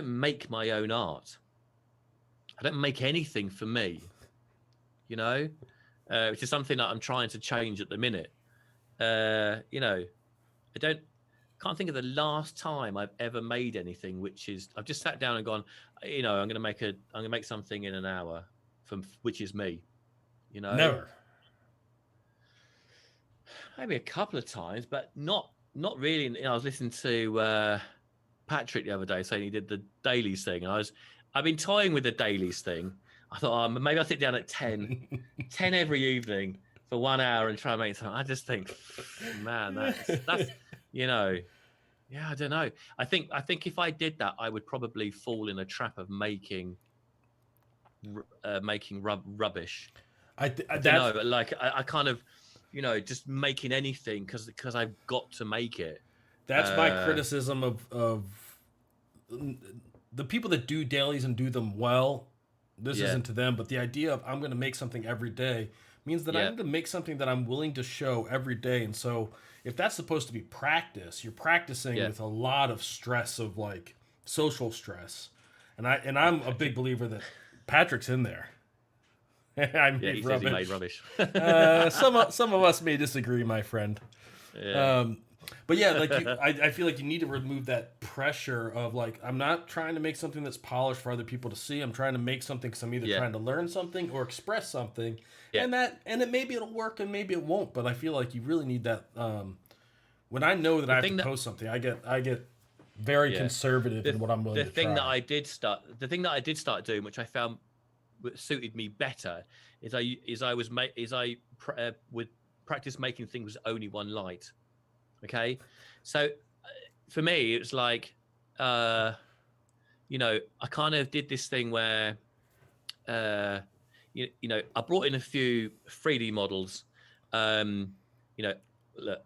make my own art. I don't make anything for me, which is something that I'm trying to change at the minute. I can't think of the last time I've ever made anything, which is, I've just sat down and gone, I'm going to make something in an hour which is me, Never. Maybe a couple of times, but not really. I was listening to Patrick the other day saying he did the dailies thing, and I've been toying with the dailies thing. I thought, maybe I'll sit down at 10 every evening for 1 hour and try and make something. I just think, man, that's I don't know. I think if I did that, I would probably fall in a trap of making rubbish. I don't know, but like I kind of, just making anything because I've got to make it. That's my criticism of the people that do dailies and do them well. This isn't to them, but the idea of I'm going to make something every day means that I need to make something that I'm willing to show every day. And so if that's supposed to be practice, you're practicing with a lot of stress, of like social stress. And I'm a big believer that Patrick's in there. He says he made rubbish. Some of us may disagree, my friend. Yeah. But yeah, like I feel like you need to remove that pressure of like, I'm not trying to make something that's polished for other people to see. I'm trying to make something because I'm either trying to learn something or express something, and maybe it'll work and maybe it won't. But I feel like you really need that. When I know that I have to post something, I get very conservative in what I'm willing to try. The thing that I did start doing, which I found suited me better, is I would practice making things with only one light. Okay, so for me, it's like, I kind of did this thing where, I brought in a few 3D models. Look,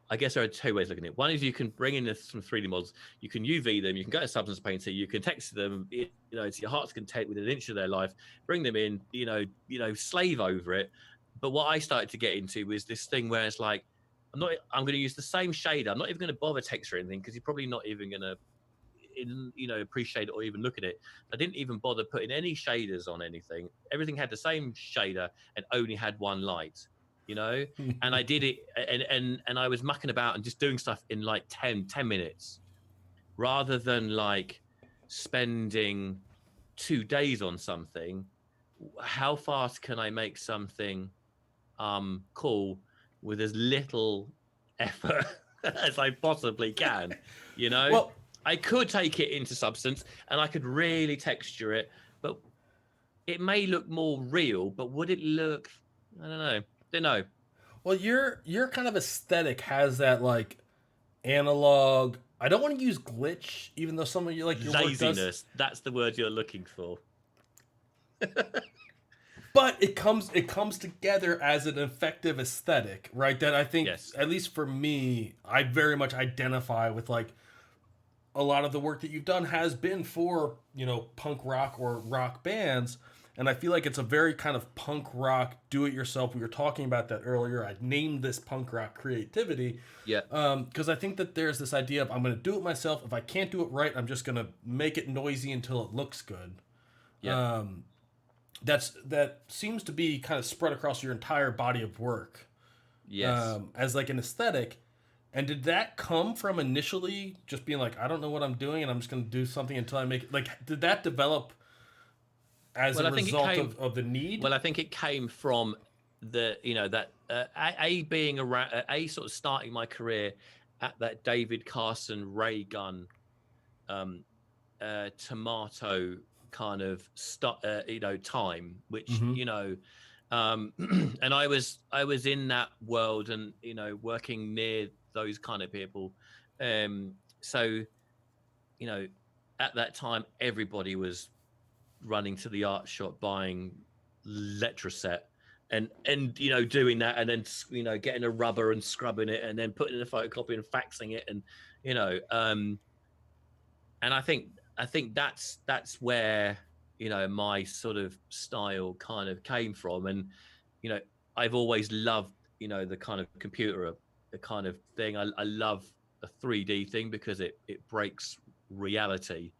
I guess there are two ways of looking at it. One is you can bring in some 3D models, you can UV them, you can go to Substance Painter, you can text them, to your heart's content within an inch of their life, bring them in, slave over it. But what I started to get into was this thing where it's like, I'm going to use the same shader. I'm not even going to bother text or anything, because you're probably not even going to, appreciate it or even look at it. I didn't even bother putting any shaders on anything. Everything had the same shader and only had one light, and I did it, and I was mucking about and just doing stuff in like 10 minutes, rather than like spending 2 days on something. How fast can I make something cool with as little effort as I possibly can, Well, I could take it into Substance and I could really texture it, but it may look more real, but would it look, I don't know. Well, your kind of aesthetic has that like analog, I don't want to use glitch, even though some of you like your laziness, work does. That's the word you're looking for. But it comes together as an effective aesthetic, right? That I think, at least for me, I very much identify with. Like, a lot of the work that you've done has been for, punk rock or rock bands. And I feel like it's a very kind of punk rock, do-it-yourself. We were talking about that earlier. I named this punk rock creativity. Yeah. Because I think that there's this idea of, I'm going to do it myself. If I can't do it right, I'm just going to make it noisy until it looks good. Yeah. That seems to be kind of spread across your entire body of work. Yes. as like an aesthetic. And did that come from initially just being like, I don't know what I'm doing, and I'm just going to do something until I make it? Like, did that develop as Well, a I think it result came. of the need? Well, I think it came from the, that a being around, a sort of starting my career at that David Carson ray gun, um, tomato kind of time, which Mm-hmm. um, and I was in that world, and working near those kind of people, so at that time everybody was running to the art shop buying Letraset and doing that, and then getting a rubber and scrubbing it and then putting in a photocopy and faxing it, and you know and I think that's where my sort of style kind of came from. And I've always loved the kind of computer, the kind of thing. I love a 3D thing because it breaks reality,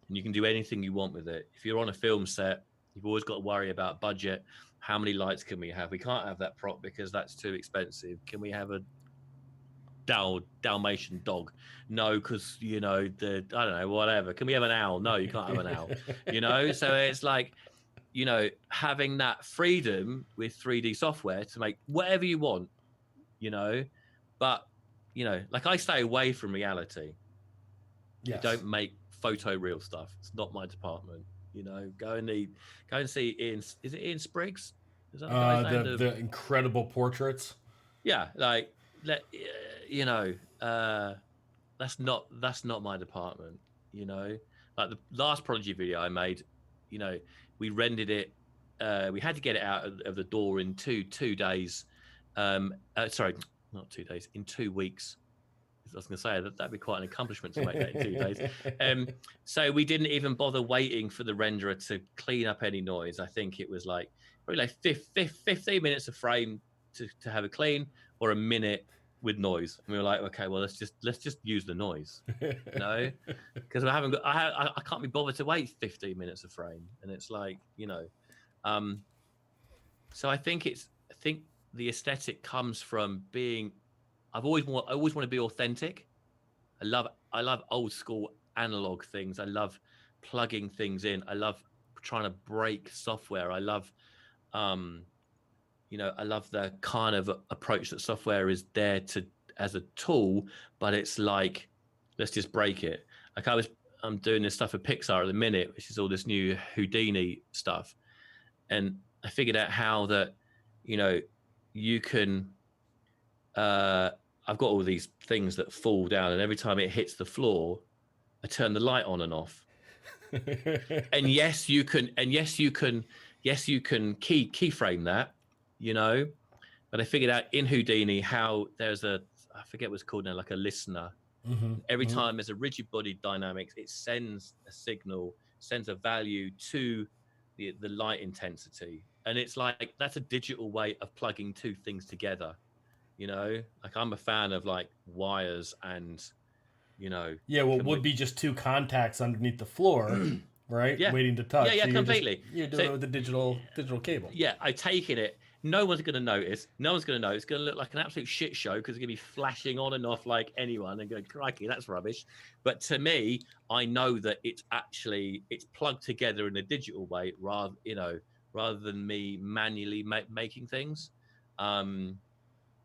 and you can do anything you want with it. If you're on a film set, you've always got to worry about budget. How many lights can we have? We can't have that prop because that's too expensive. Can we have a Dalmatian dog? No, because the I don't know, whatever. Can we have an owl? No, you can't have an owl. So it's like having that freedom with 3D software to make whatever you want. But like, I stay away from reality. Yes. I don't make photoreal stuff. It's not my department. Go and see Ian. Is it Ian Spriggs? Is that the guy's name? The incredible portraits. Yeah, like you know, that's not my department. Like the last Prodigy video I made, we rendered it. We had to get it out of the door in two days. Sorry, not 2 days. In 2 weeks. I was going to say that'd be quite an accomplishment to make that in 2 days. So we didn't even bother waiting for the renderer to clean up any noise. I think it was like probably like 15 minutes a frame to have a clean, or a minute with noise. And we were like, okay, well, let's just use the noise, because I can't be bothered to wait 15 minutes a frame. And it's like, so I think the aesthetic comes from being. I always want to be authentic. I love old school analog things. I love plugging things in. I love trying to break software. I love, I love the kind of approach that software is there as a tool, but it's like, let's just break it. Like I'm doing this stuff for Pixar at the minute, which is all this new Houdini stuff, and I figured out how that, you can. I've got all these things that fall down, and every time it hits the floor, I turn the light on and off. And yes, you can keyframe that, But I figured out in Houdini how there's I forget what it's called now, like a listener. Mm-hmm. Every time there's a rigid body dynamics, it sends a signal, sends a value to the light intensity, and it's like that's a digital way of plugging two things together. Like I'm a fan of like wires and, Yeah, well, it would be just two contacts underneath the floor, right? Yeah. Waiting to touch. Yeah, so completely. You're doing it with the digital cable. Yeah, I've taken it. No one's going to notice. No one's going to know. It's going to look like an absolute shit show because it's going to be flashing on and off like anyone and going, crikey, that's rubbish. But to me, I know that it's plugged together in a digital way rather than me manually making things.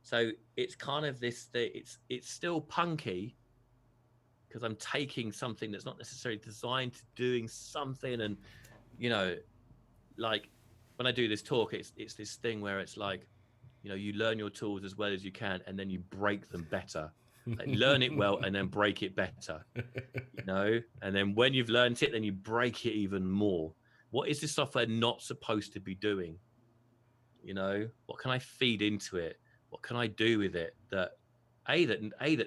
So it's kind of this. It's still punky because I'm taking something that's not necessarily designed to doing something, and like when I do this talk, it's this thing where it's like, you learn your tools as well as you can, and then you break them better. Like, learn it well and then break it better. And then when you've learned it, then you break it even more. What is this software not supposed to be doing? What can I feed into it? What can I do with it that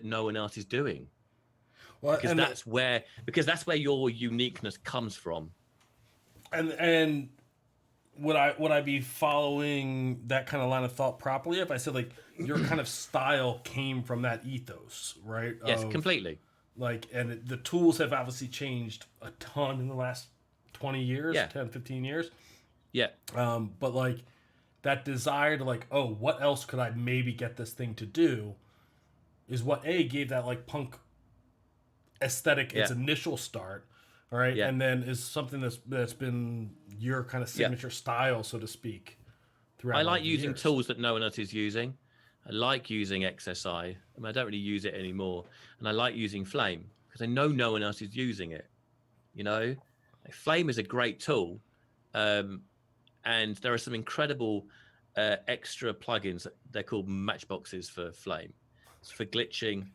no one else is doing? Well, because that's where your uniqueness comes from. And would I be following that kind of line of thought properly if I said like your kind of style came from that ethos, right? Yes, completely. Like, and the tools have obviously changed a ton in the last 20 years, 10, 15 years. Yeah. But like that desire to like, oh, what else could I maybe get this thing to do, is what gave that like punk aesthetic its Yeah. initial start, all right, Yeah. and then is something that's been your kind of Yeah. signature style, so to speak, I throughout all like the using years. tools that no one else is using. I like using XSI. I mean, I don't really use it anymore. And I like using Flame because I know no one else is using it. You know, like, Flame is a great tool. And there are some incredible extra plugins. They're called matchboxes for Flame. It's for glitching.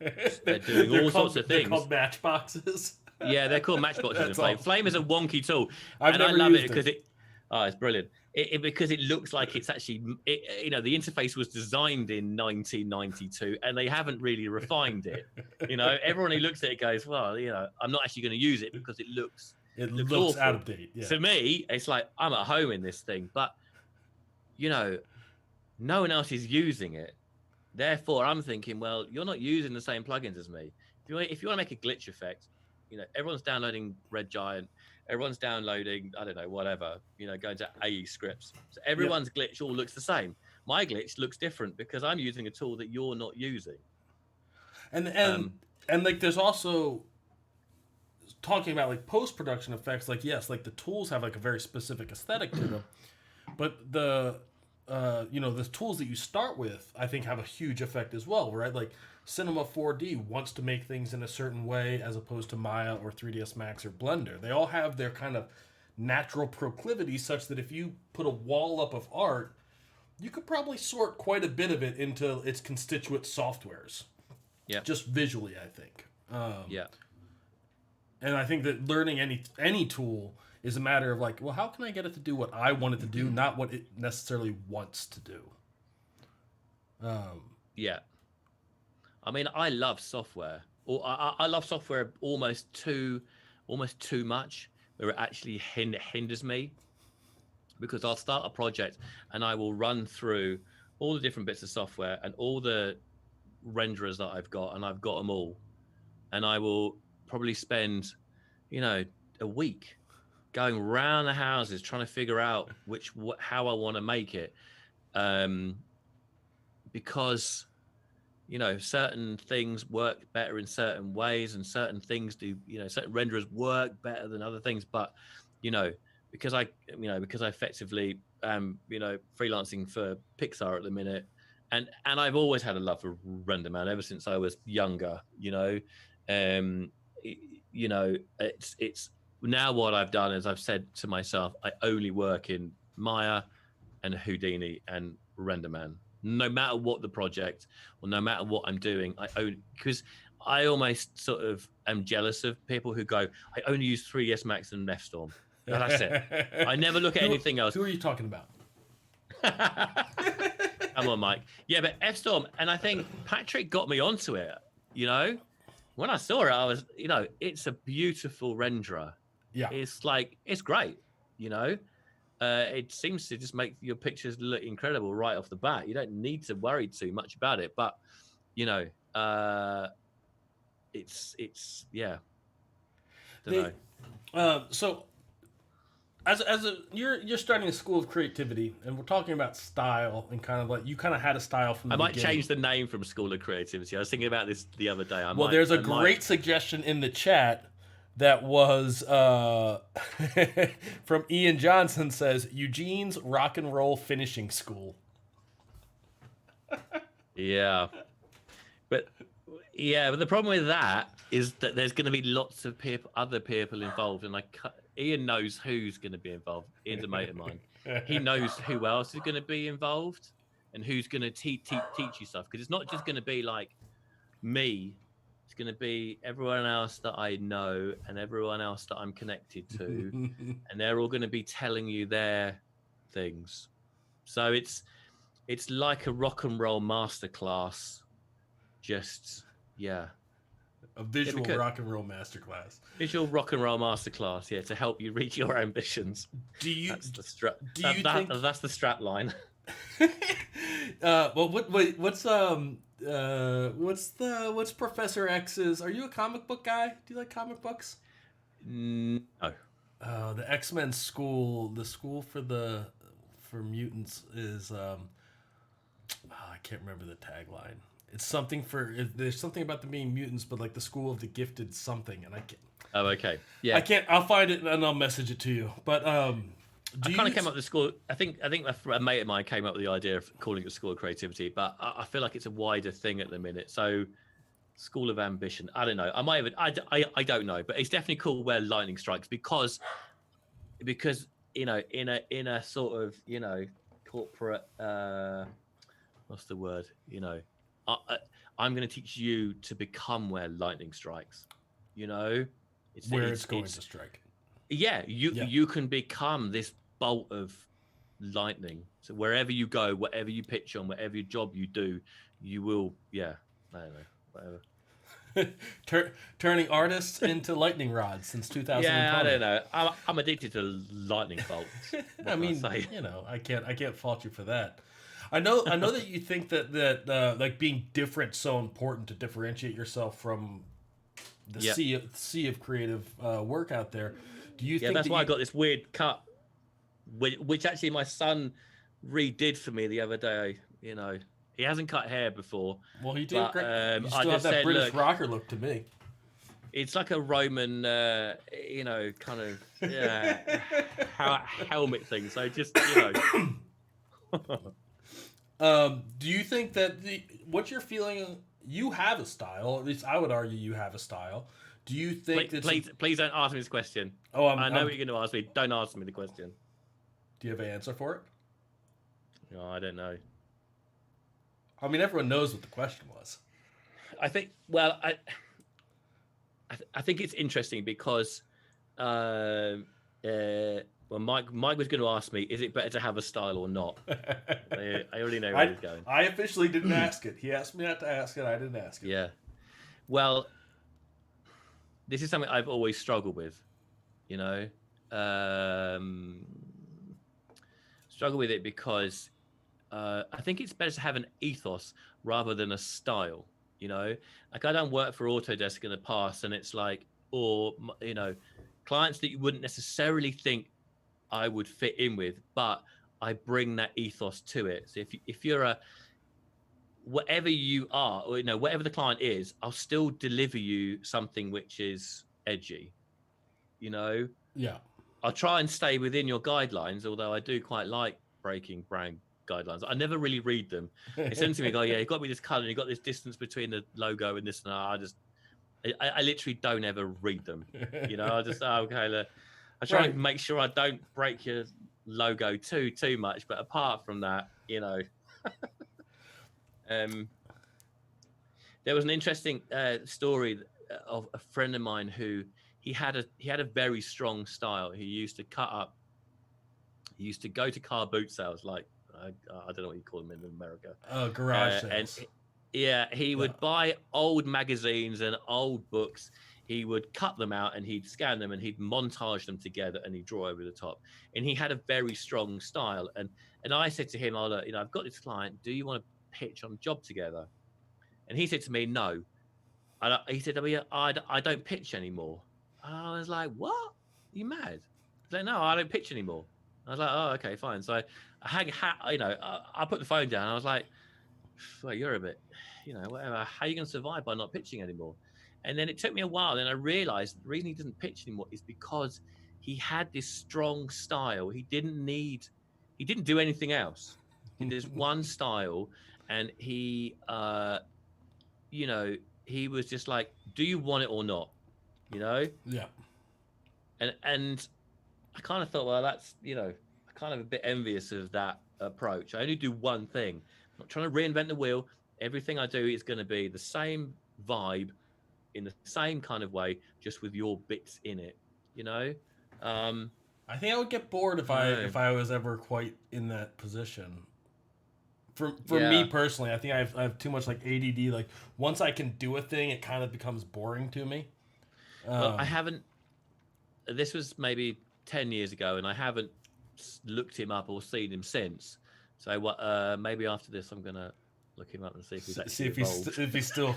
They're doing all sorts of They're things. called matchboxes. Yeah, they're called matchboxes in That's Flame. awesome. Flame is a wonky tool, I've and I never love it used because it. it's brilliant. Because it looks like it's actually, the interface was designed in 1992, and they haven't really refined it. Everyone who looks at it goes, well, I'm not actually going to use it because it looks Looks out awful. of date. Yeah. To me, it's like I'm at home in this thing, but no one else is using it. Therefore, I'm thinking, well, you're not using the same plugins as me. If you want to make a glitch effect, everyone's downloading Red Giant, everyone's downloading, I don't know, whatever, going to AE scripts. So everyone's glitch all looks the same. My glitch looks different because I'm using a tool that you're not using. And like there's also talking about like post-production effects, like yes, like the tools have like a very specific aesthetic to them, but the the tools that you start with, I think, have a huge effect as well, right? Like Cinema 4D wants to make things in a certain way as opposed to Maya or 3ds Max or Blender. They all have their kind of natural proclivities such that if you put a wall up of art, you could probably sort quite a bit of it into its constituent softwares. Yeah. Just visually, I think. Yeah. And I think that learning any tool is a matter of like, well, how can I get it to do what I want it to do, not what it necessarily wants to do. Yeah. I mean, I love software, or I love software almost too much, where it actually hinders me, because I'll start a project and I will run through all the different bits of software and all the renderers that I've got, and I've got them all, and I will probably spend, a week going around the houses trying to figure out how I want to make it, because certain things work better in certain ways, and certain things do, certain renderers work better than other things. But because I effectively freelancing for Pixar at the minute, and I've always had a love for RenderMan ever since I was younger. It's now what I've done is I've said to myself, I only work in Maya and Houdini and RenderMan, no matter what the project or no matter what I'm doing. Because I almost sort of am jealous of people who go, I only use 3ds Max and F-Storm. That's it. I never look at anything else. Who are you talking about? Come on, Mike. Yeah, but F-Storm, and I think Patrick got me onto it. When I saw it, I was, it's a beautiful renderer. Yeah. It's like, it's great, it seems to just make your pictures look incredible right off the bat. You don't need to worry too much about it, but it's yeah. Don't know. So you're starting a school of creativity, and we're talking about style, and kind of like you kind of had a style from the I might beginning. change the name from School of Creativity. I was thinking about this the other day. There's a great suggestion in the chat that was from Ian Johnson, says Eugene's Rock and Roll Finishing School. Yeah. But the problem with that is that there's going to be lots of other people involved, and Ian knows who's going to be involved. Ian's a mate of mine. He knows who else is going to be involved and who's going to teach you stuff, because it's not just going to be like me. It's going to be everyone else that I know and everyone else that I'm connected to, and they're all going to be telling you their things. So it's like a rock and roll masterclass. Just a visual rock and roll masterclass. Visual rock and roll masterclass, to help you reach your ambitions. That's the strap line. Well, what's Professor X's? Are you a comic book guy? Do you like comic books? No. The X-Men school, the school for the for mutants is I can't remember the tagline. It's something there's something about them being mutants, but like the school of the gifted something, and I can't. Oh, okay. Yeah. I can't. I'll find it and I'll message it to you. But I kind of came up with the school. I think a mate of mine came up with the idea of calling it School of Creativity, but I feel like it's a wider thing at the minute. So, School of Ambition. I don't know. I might have. I don't know, but it's definitely cool where lightning strikes because in a sort of corporate what's the word? I'm going to teach you to become where lightning strikes. It's going to strike. Yeah, you can become this bolt of lightning. So wherever you go, whatever you pitch on, whatever job you do, you will. Yeah, I don't know, whatever. Turning artists into lightning rods since 2020. Yeah, I don't know. I'm addicted to lightning bolts. I mean, I can't fault you for that. I know that you think that like being different so important to differentiate yourself from the sea of creative work out there. Do you think that's why I got this weird cut, which actually my son redid for me the other day. He hasn't cut hair before. Well, he did great. You still have that British rocker look to me. It's like a Roman, kind of helmet thing. So just do you think that what you're feeling? You have a style. At least I would argue you have a style. Do you think please don't ask me this question. Oh, I know what you're going to ask me. Don't ask me the question. Do you have an answer for it? No, I don't know. I mean, everyone knows what the question was. I think. Well, I think it's interesting because, Mike was going to ask me, is it better to have a style or not? I already know where he's going. I officially didn't ask it. He asked me not to ask it. I didn't ask it. Yeah. Well, this is something I've always struggled with, struggle with it because I think it's better to have an ethos rather than a style, like I done work for Autodesk in the past and it's like, or, clients that you wouldn't necessarily think I would fit in with, but I bring that ethos to it. So if you're whatever you are, or whatever the client is, I'll still deliver you something which is edgy. Yeah. I'll try and stay within your guidelines, although I do quite like breaking brand guidelines. I never really read them. They send to me, go, yeah, you've got to be this color, and you've got this distance between the logo and this, and I literally don't ever read them. I just okay. I try and make sure I don't break your logo too much, but apart from that, there was an interesting story of a friend of mine who he had a very strong style. He used to cut up. He used to go to car boot sales, like I don't know what you call them in America. Garage sales. And he would buy old magazines and old books. He would cut them out and he'd scan them and he'd montage them together and he'd draw over the top. And he had a very strong style. And I said to him, "Oh, look, I've got this client. Do you want to pitch on a job together?" And he said to me, "No." He said, I don't pitch anymore. And I was like, "What? Are you mad?" He's like, "No, I don't pitch anymore." I was like, "Oh, okay, fine." So I put the phone down. And I was like, "Well, you're a bit, whatever. How are you going to survive by not pitching anymore?" And then it took me a while. Then I realized the reason he doesn't pitch anymore is because he had this strong style. He didn't do anything else. He did this one style, and he was just like, "Do you want it or not?" Yeah. And I kind of thought, well, that's I'm kind of a bit envious of that approach. I only do one thing. I'm not trying to reinvent the wheel. Everything I do is going to be the same vibe, in the same kind of way, just with your bits in it. I think I would get bored if I was ever quite in that position. For me personally, I think I have too much like ADD. Like once I can do a thing, it kind of becomes boring to me. Well, I haven't. This was maybe 10 years ago, and I haven't looked him up or seen him since. So maybe after this, I'm gonna look him up and see if he's actually if he's still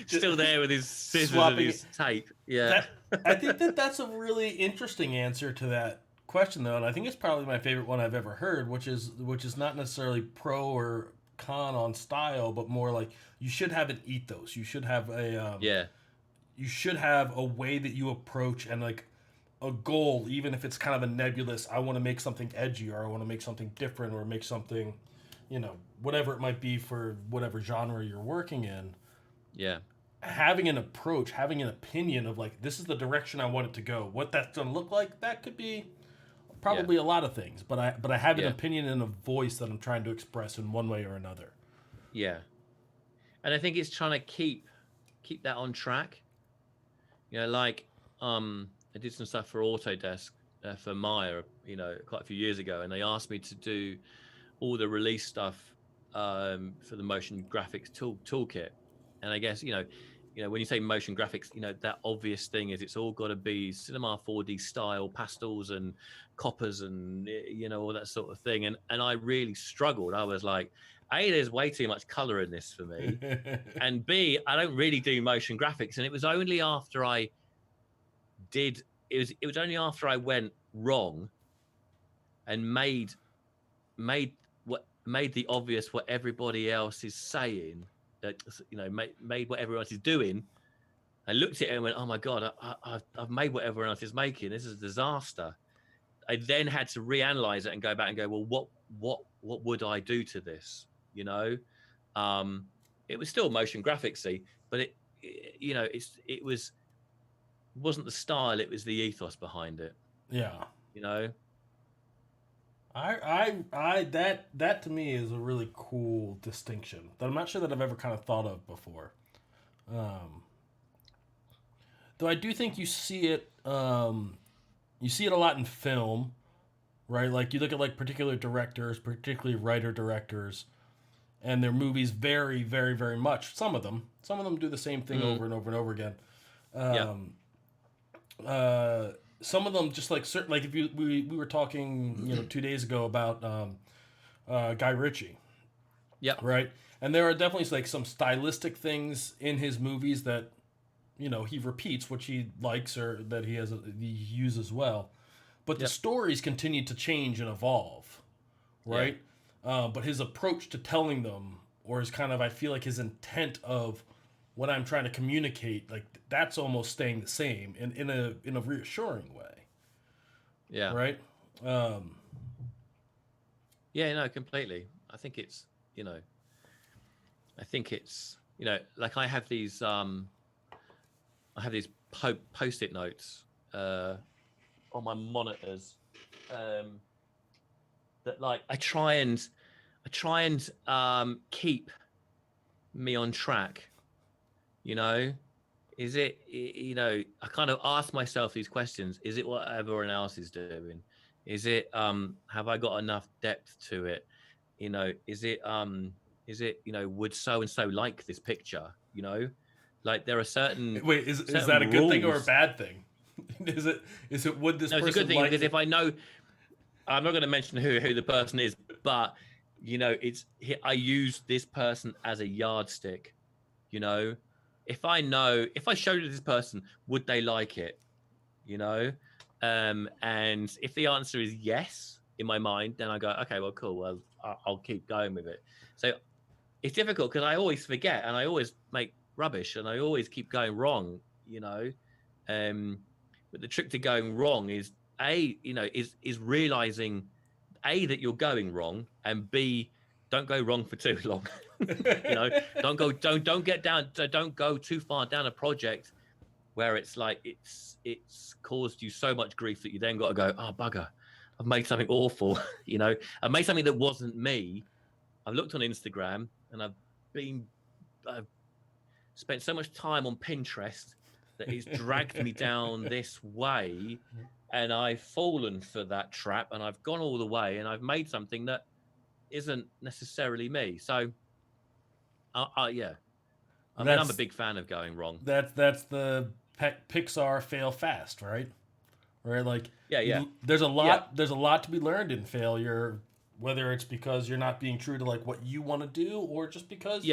still there with his scissors and his tape. Yeah, I think that's a really interesting answer to that question though, and I think it's probably my favorite one I've ever heard, which is not necessarily pro or con on style, but more like you should have an ethos. Yeah. You should have a way that you approach and like a goal, even if it's kind of a nebulous. I want to make something edgy, or I want to make something different, or make something, whatever it might be for whatever genre you're working in. Yeah. Having an approach, having an opinion of like, this is the direction I want it to go. What that's going to look like, that could be probably a lot of things, but I have an opinion and a voice that I'm trying to express in one way or another. Yeah. And I think it's trying to keep that on track. Like I did some stuff for Autodesk for Maya, quite a few years ago, and they asked me to do all the release stuff for the motion graphics toolkit. And I guess when you say motion graphics, that obvious thing is it's all got to be cinema 4D style, pastels and coppers and all that sort of thing. And I really struggled. I was like, A, there's way too much color in this for me, and B, I don't really do motion graphics. And it was only after I did it was only after I went wrong and made the obvious what everybody else is saying, that made what everyone else is doing. I looked at it and went, oh my god, I've made what everyone else is making. This is a disaster. I then had to reanalyze it and go back and go, well, what would I do to this? It was still motion graphicsy, but it wasn't the style, it was the ethos behind it. Yeah. I that to me is a really cool distinction that I'm not sure that I've ever kind of thought of before. Though I do think you see it a lot in film, right? Like you look at like particular directors, particularly writer directors, and their movies vary very, very much. Some of them do the same thing over and over and over again. Some of them just like certain, like if we were talking 2 days ago about Guy Ritchie, right, and there are definitely like some stylistic things in his movies that he repeats, which he likes or that he uses well, but the stories continue to change and evolve, right? But his approach to telling them, or his kind of, I feel like his intent of what I'm trying to communicate, like that's almost staying the same in a reassuring way. Yeah. Right. Yeah. No. Completely. I think it's like I have these post-it notes on my monitors that like I try and keep me on track. Is it, I kind of ask myself these questions. Is it what everyone else is doing? Is it, have I got enough depth to it? Is it, would so-and-so like this picture? Like there are certain. Wait, is that a good thing or a bad thing? Is it would this person it's a good thing, like because if I know, I'm not going to mention who the person is, but I use this person as a yardstick. If I showed it to this person, would they like it? And if the answer is yes in my mind, then I go, okay, well, cool. Well, I'll keep going with it. So it's difficult because I always forget and I always make rubbish and I always keep going wrong. But the trick to going wrong is is realizing that you're going wrong, and B, don't go wrong for too long. Don't go too far down a project where it's like it's caused you so much grief that you then got to go, oh bugger, I've made something awful. I've made something that wasn't me. I've looked on Instagram and I've spent so much time on Pinterest that it's dragged me down this way, and I've fallen for that trap and I've gone all the way and I've made something that isn't necessarily me. So yeah, I'm a big fan of going wrong. That's the Pixar fail fast, right? Like there's a lot to be learned in failure, whether it's because you're not being true to like what you want to do, or just because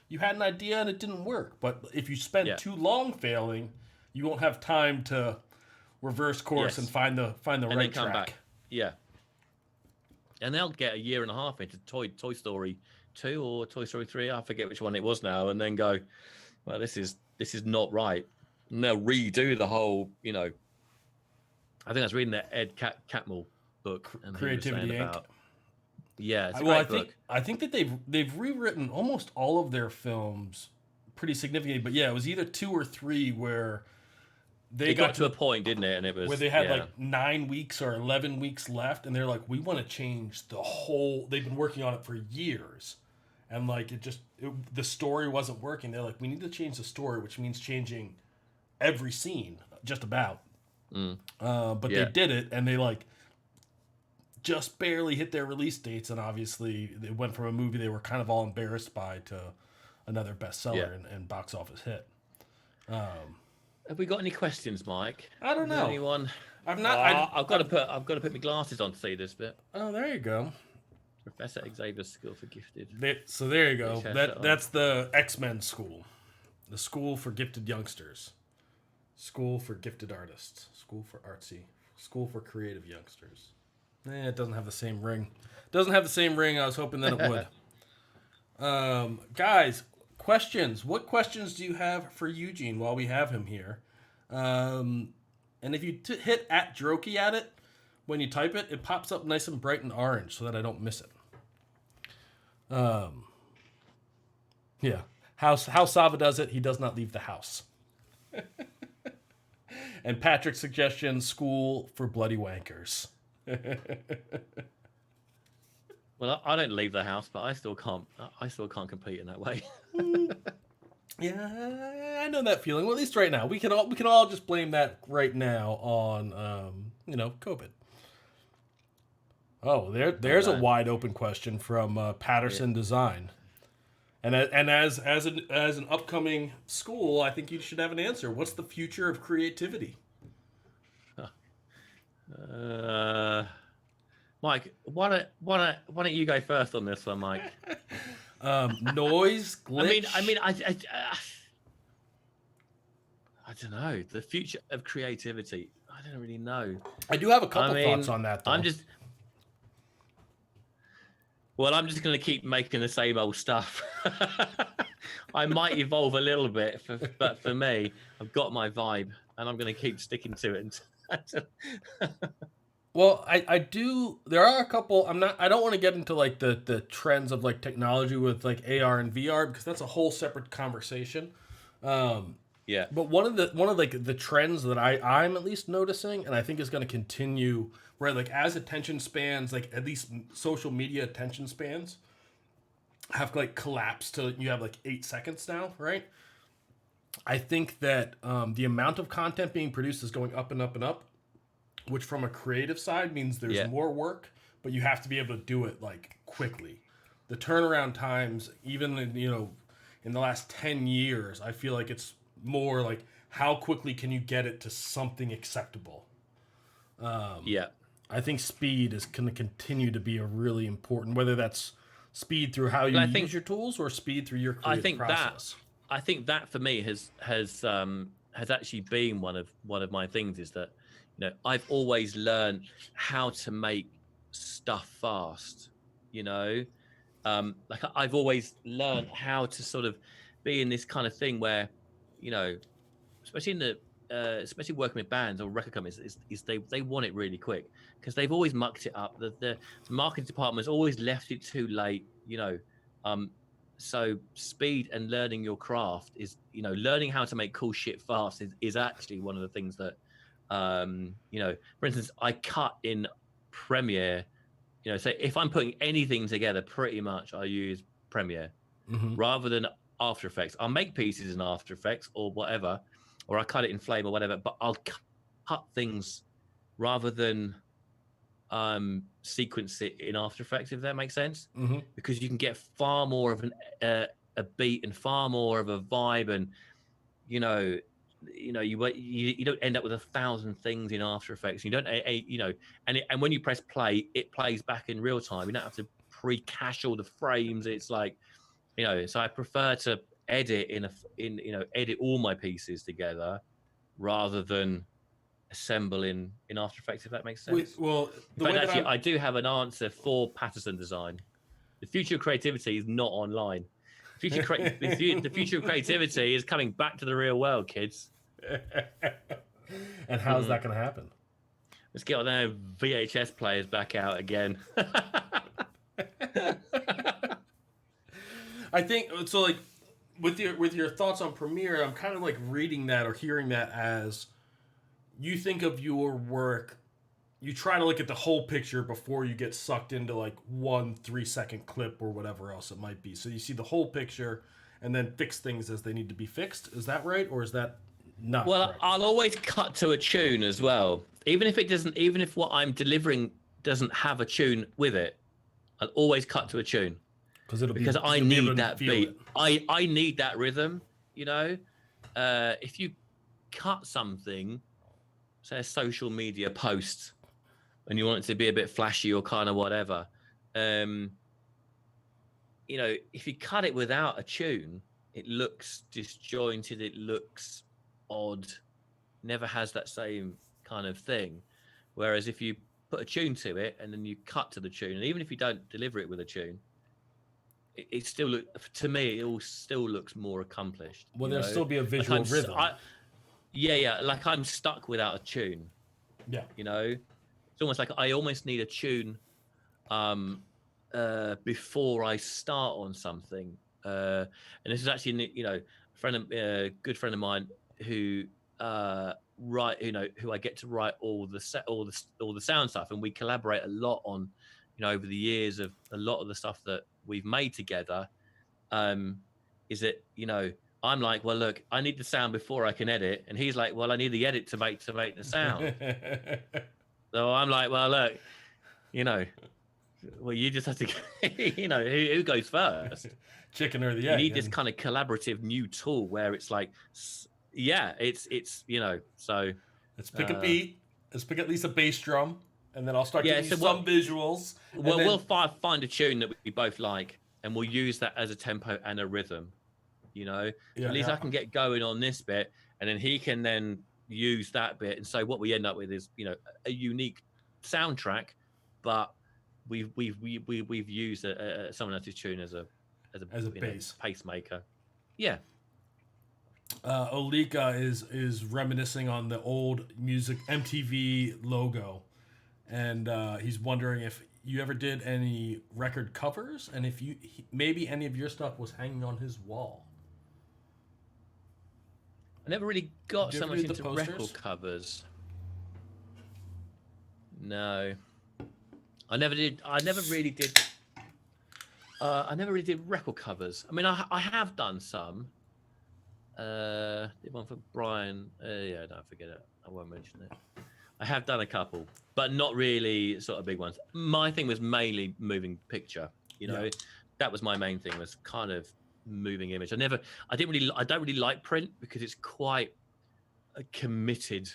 you had an idea and it didn't work. But if you spend too long failing, you won't have time to reverse course and Yes. find the And then right come track. back. Yeah. And they'll get a year and a half into Toy Story 2 or Toy Story 3. I forget which one it was now, and then go, well, this is not right. And they'll redo the whole, I think I was reading that Ed Catmull book, and he was saying Creativity Inc. about, yeah, it's a Well, great book. I think that they've rewritten almost all of their films pretty significantly, but yeah, it was either 2 or 3 where they It got to the a point, didn't it? And it was where they had yeah. like 9 weeks or 11 weeks left, and they're like, we want to change the whole. They've been working on it for years, and like the story wasn't working. They're like, we need to change the story, which means changing every scene, just about. But they Yeah. did it, and they like just barely hit their release dates, and obviously they went from a movie they were kind of all embarrassed by to another bestseller and box office hit. Have we got any questions, Mike? I don't Is there know. anyone? I've not. I've got to put my glasses on to see this bit. Oh, there you go. Professor Xavier's School for Gifted. So there you go. Which has That's the X-Men school, the school for gifted youngsters, school for gifted artists, school for artsy, school for creative youngsters. It doesn't have the same ring. Doesn't have the same ring I was hoping that it would. Guys, questions. What questions do you have for Eugene while we have him here? And if you hit @Drokey at it, when you type it, it pops up nice and bright and orange so that I don't miss it. Yeah. How Sava does it, he does not leave the house. And Patrick's suggestion, school for bloody wankers. Well, I don't leave the house, but I still can't compete in that way. Yeah, I know that feeling. Well, at least right now, we can all just blame that right now on COVID. Oh, there's a wide open question from Patterson Design, and as an upcoming school, I think you should have an answer. What's the future of creativity? Mike, why don't you go first on this one, Mike? Noise, glitch. I don't know. The future of creativity. I don't really know. I do have a couple thoughts on that, though. I'm just going to keep making the same old stuff. I might evolve a little bit, but for me, I've got my vibe, and I'm going to keep sticking to it. Well, I do. There are a couple. I don't want to get into like the trends of like technology with like AR and VR because that's a whole separate conversation. Yeah. But one of the trends that I'm at least noticing, and I think is going to continue, right? Like as attention spans, like at least social media attention spans, have like collapsed to you have like 8 seconds now, right? I think that the amount of content being produced is going up and up and up, which from a creative side means there's more work, but you have to be able to do it like quickly. The turnaround times, even in the last 10 years, I feel like it's more like how quickly can you get it to something acceptable. I think speed is going to continue to be a really important, whether that's speed through how you use your tools or speed through your creative process. I think that for me has actually been one of my things is that I've always learned how to make stuff fast. Like I've always learned how to sort of be in this kind of thing where, especially especially working with bands or record companies, is they want it really quick because they've always mucked it up. The marketing department has always left it too late. So speed and learning your craft is, learning how to make cool shit fast is actually one of the things that, for instance, I cut in Premiere. So if I'm putting anything together, pretty much I use Premiere rather than After Effects. I'll make pieces in After Effects or whatever, or I cut it in Flame or whatever, but I'll cut things rather than sequence it in After Effects, if that makes sense, because you can get far more of a beat and far more of a vibe, and you don't end up with 1,000 things in After Effects. You don't, and when you press play, it plays back in real time. You don't have to pre-cache all the frames. It's like, so I prefer to edit edit all my pieces together rather than assemble in After Effects, if that makes sense. Well, In fact, actually, I do have an answer for Patterson design. The future of creativity is not online. The future of creativity is coming back to the real world, kids. And how's that going to happen? Let's get all their VHS players back out again. I think so. Like with your thoughts on Premiere, I'm kind of like reading that or hearing that as you think of your work. You try to look at the whole picture before you get sucked into like 1 3-second clip or whatever else it might be. So you see the whole picture and then fix things as they need to be fixed. Is that right, or is that not? Well, correct? I'll always cut to a tune as well, even if what I'm delivering doesn't have a tune with it. I'll always cut to a tune because I need that beat. I need that rhythm. You know, if you cut something, say a social media post, and you want it to be a bit flashy or kind of whatever, you know, if you cut it without a tune, it looks disjointed, it looks odd, never has that same kind of thing. Whereas if you put a tune to it and then you cut to the tune, and even if you don't deliver it with a tune, it still to me, it all still looks more accomplished. Well, there'll still be a visual rhythm. Yeah, like I'm stuck without a tune. Yeah. You know, it's almost like I almost need a tune before I start on something. And this is actually, you know, a good friend of mine who who I get to write all the sound stuff, and we collaborate a lot on, you know, over the years of a lot of the stuff that we've made together. Is that, you know, I'm like, well, look, I need the sound before I can edit, and he's like, well, I need the edit to make the sound. So I'm like, well, look, you know, well, you just have to, you know, who goes first? Chicken or the egg. You need this kind of collaborative new tool where it's like, yeah, it's you know, so let's pick a beat. Let's pick at least a bass drum, and then I'll start giving you some visuals. Well, we'll find a tune that we both like, and we'll use that as a tempo and a rhythm. You know, at least I can get going on this bit, and then he can then use that bit. And so what we end up with is, you know, a unique soundtrack, but we've used someone else's tune as a bass pacemaker. Yeah. Olika is reminiscing on the old music MTV logo, and he's wondering if you ever did any record covers, and if maybe any of your stuff was hanging on his wall. I never really got so much into record covers. No, I never did. I never really did record covers. I mean, I have done some. Did one for Brian. Yeah, don't forget it. I won't mention it. I have done a couple, but not really sort of big ones. My thing was mainly moving picture. You know, that was my main thing, was kind of moving image. I don't really like print because it's quite committed.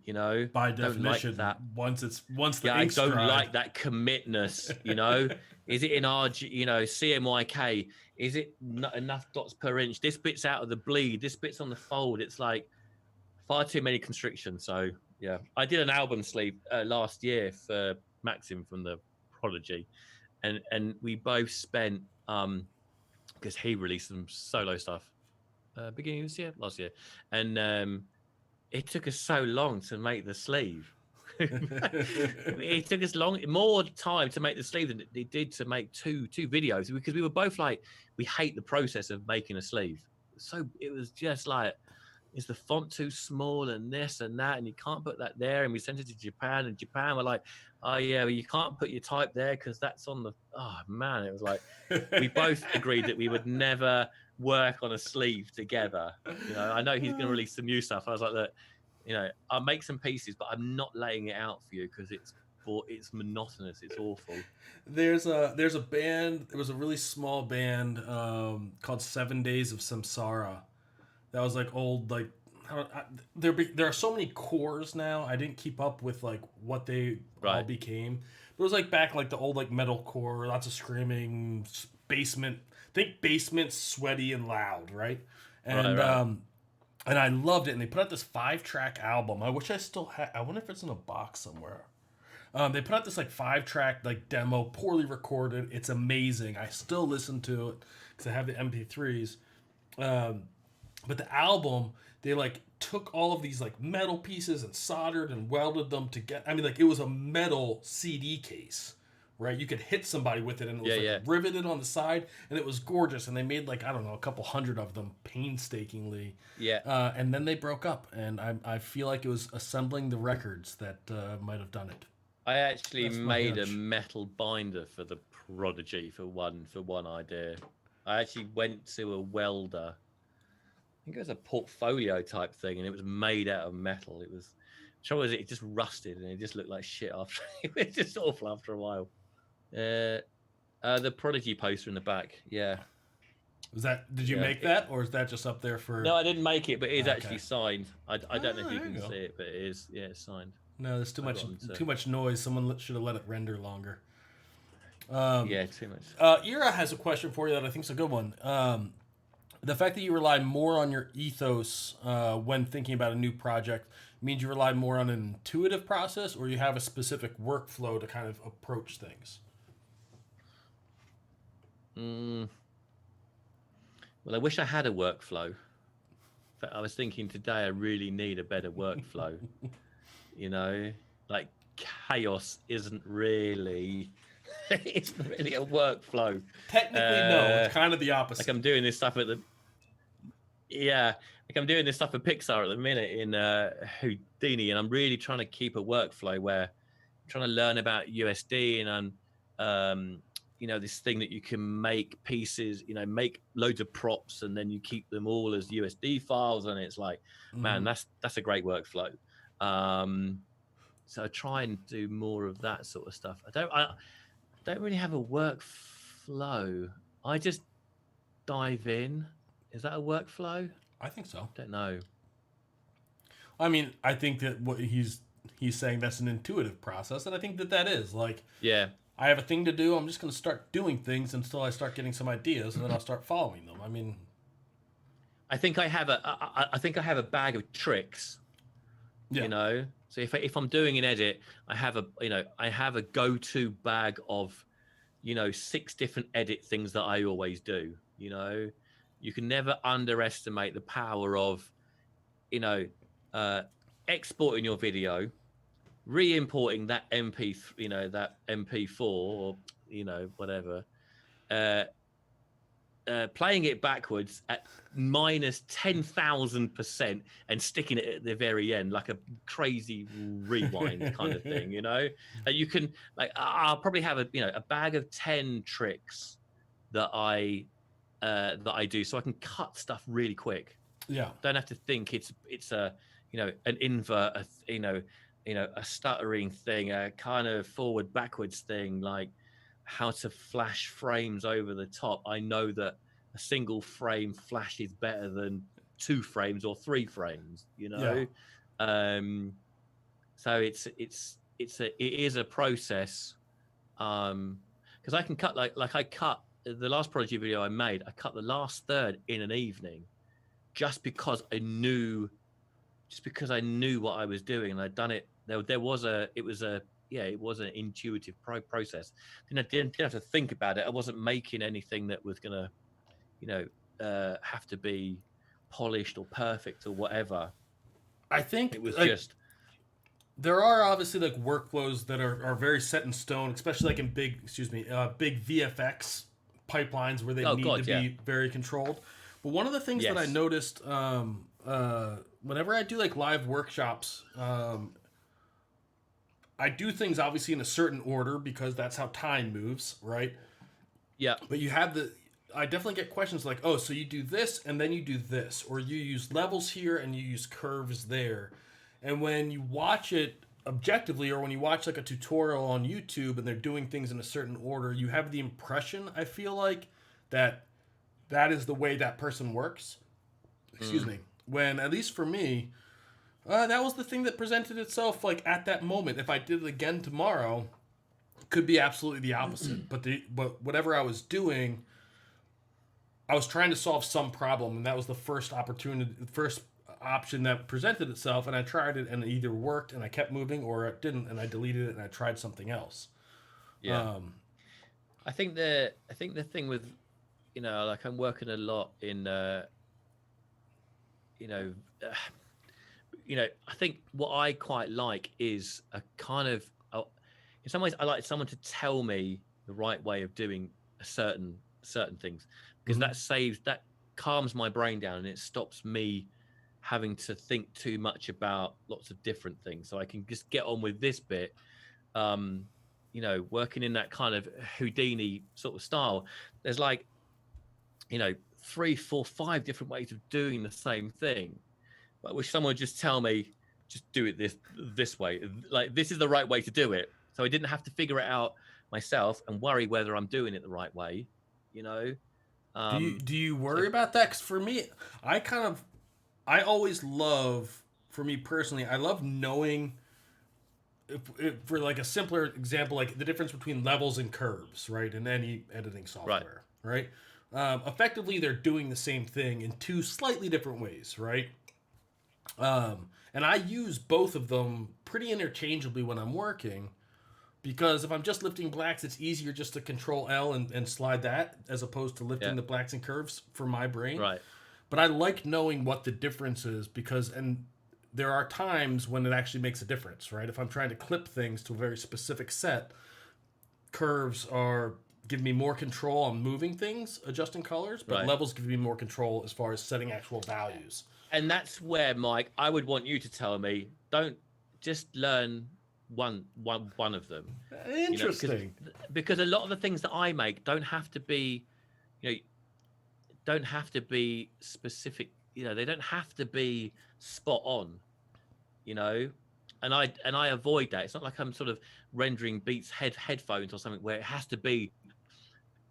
You know, by definition, like that. once the I ink's don't dried. like that commitness. You know, is it in CMYK? Is it not enough dots per inch? This bit's out of the bleed. This bit's on the fold. It's like far too many constrictions. So yeah, I did an album sleeve last year for Maxim from the Prodigy, and we both spent because he released some solo stuff beginning of this year, last year, and it took us so long to make the sleeve. It took us more time to make the sleeve than it did to make two videos, because we were both like, we hate the process of making a sleeve. So it was just like, is the font too small and this and that, and you can't put that there, and we sent it to Japan, and Japan were like, oh yeah, well, you can't put your type there because that's on the, oh man, it was like, we both agreed that we would never work on a sleeve together. You know, I know he's going to release some new stuff. I was like, that, you know, I'll make some pieces, but I'm not laying it out for you because it's monotonous. It's awful. There's a band. It was a really small band called 7 Days of Samsara. That was like old, like there are so many cores now. I didn't keep up with like what they all became. But it was like back like the old like metalcore, lots of screaming, basement. Think basement, sweaty and loud, right? And and I loved it. And they put out this 5-track album. I wish I still had. I wonder if it's in a box somewhere. They put out this like 5-track like demo, poorly recorded. It's amazing. I still listen to it because I have the MP3s. But the album, they like took all of these like metal pieces and soldered and welded them together. I mean, like it was a metal CD case, right? You could hit somebody with it, and it was riveted on the side, and it was gorgeous. And they made like, I don't know, a couple hundred of them painstakingly. Yeah. And then they broke up, and I feel like it was assembling the records that might have done it. I actually made a metal binder for the Prodigy for one idea. I actually went to a welder. I think it was a portfolio type thing, and it was made out of metal. It was, trouble is, it just rusted and it just looked like shit after. It was just awful after a while. The Prodigy poster in the back, yeah. Was that? Did you make that, or is that just up there for? No, I didn't make it, but it is actually signed. I don't know if you can see it, but it is. Yeah, it's signed. No, there's too much noise. Someone should have let it render longer. Yeah, too much. Ira has a question for you that I think is a good one. The fact that you rely more on your ethos when thinking about a new project means you rely more on an intuitive process, or you have a specific workflow to kind of approach things? Well, I wish I had a workflow. But I was thinking today I really need a better workflow. You know, like chaos isn't really a workflow. Technically, no. It's kind of the opposite. Like I'm doing this stuff at I'm doing this stuff at Pixar at the minute in Houdini, and I'm really trying to keep a workflow where I'm trying to learn about USD and this thing that you can make pieces, make loads of props, and then you keep them all as USD files, and it's like, man, that's a great workflow. So I try and do more of that sort of stuff. I don't really have a workflow. I just dive in. Is that a workflow? I think so. Don't know. I mean, I think that what he's saying, that's an intuitive process, and I think that is like, yeah, I have a thing to do. I'm just going to start doing things until I start getting some ideas, and then I'll start following them. I mean, I think I have a bag of tricks. Yeah. So if I'm doing an edit, I have a go-to bag of 6 different edit things that I always do. You can never underestimate the power of exporting your video, re-importing that that MP4 or whatever, playing it backwards at minus 10,000% and sticking it at the very end like a crazy rewind kind of thing. You can, like, I'll probably have a bag of 10 tricks that I do, so I can cut stuff really quick. Yeah, don't have to think it's a an invert, a stuttering thing, a kind of forward backwards thing, like how to flash frames over the top. I know that a single frame flashes better than 2 frames or 3 frames. So it is a process, because I can cut like I cut the last Prodigy video I made. I cut the last third in an evening, just because I knew what I was doing, and I'd done it. It was an intuitive process. And I didn't have to think about it. I wasn't making anything that was gonna, have to be polished or perfect or whatever. I think it was just. There are obviously like workflows that are very set in stone, especially like in big VFX pipelines where they need to be very controlled. But one of the things that I noticed whenever I do like live workshops, I do things obviously in a certain order because that's how time moves, right? Yeah. But I definitely get questions like, oh, so you do this and then you do this, or you use levels here and you use curves there. And when you watch it objectively, or when you watch like a tutorial on YouTube and they're doing things in a certain order, you have the impression, I feel like, that is the way that person works. Excuse me. When, at least for me, that was the thing that presented itself like at that moment. If I did it again tomorrow, it could be absolutely the opposite. But whatever I was doing, I was trying to solve some problem, and that was the first option that presented itself, and I tried it, and it either worked and I kept moving, or it didn't, and I deleted it and I tried something else. Yeah. I think the thing with, like I'm working a lot in, you know, uh, I think what I quite like is a kind of, in some ways, I like someone to tell me the right way of doing a certain things, because that calms my brain down, and it stops me having to think too much about lots of different things, so I can just get on with this bit. Working in that kind of Houdini sort of style, there's like, 3, 4, 5 different ways of doing the same thing, but wish someone would just tell me, just do it this way, like this is the right way to do it, so I didn't have to figure it out myself and worry whether I'm doing it the right way. you know Do you so worry about that? Because for me, I always love, for me personally, I love knowing, if for like a simpler example, like the difference between levels and curves, right, in any editing software, right? Effectively, they're doing the same thing in two slightly different ways, right? And I use both of them pretty interchangeably when I'm working, because if I'm just lifting blacks, it's easier just to control L and slide that, as opposed to lifting yeah, the blacks and curves for my brain. right, But I like knowing what the difference is, and there are times when it actually makes a difference, right? If I'm trying to clip things to a very specific set, curves are give me more control on moving things, adjusting colors, but right. levels give me more control as far as setting actual values. And that's where, Mike, I would want you to tell me, don't just learn one of them. Interesting. Because a lot of the things that I make don't have to be, you know, don't have to be specific. They don't have to be spot on. You know, and I avoid that. It's not like I'm sort of rendering Beats headphones or something where it has to be,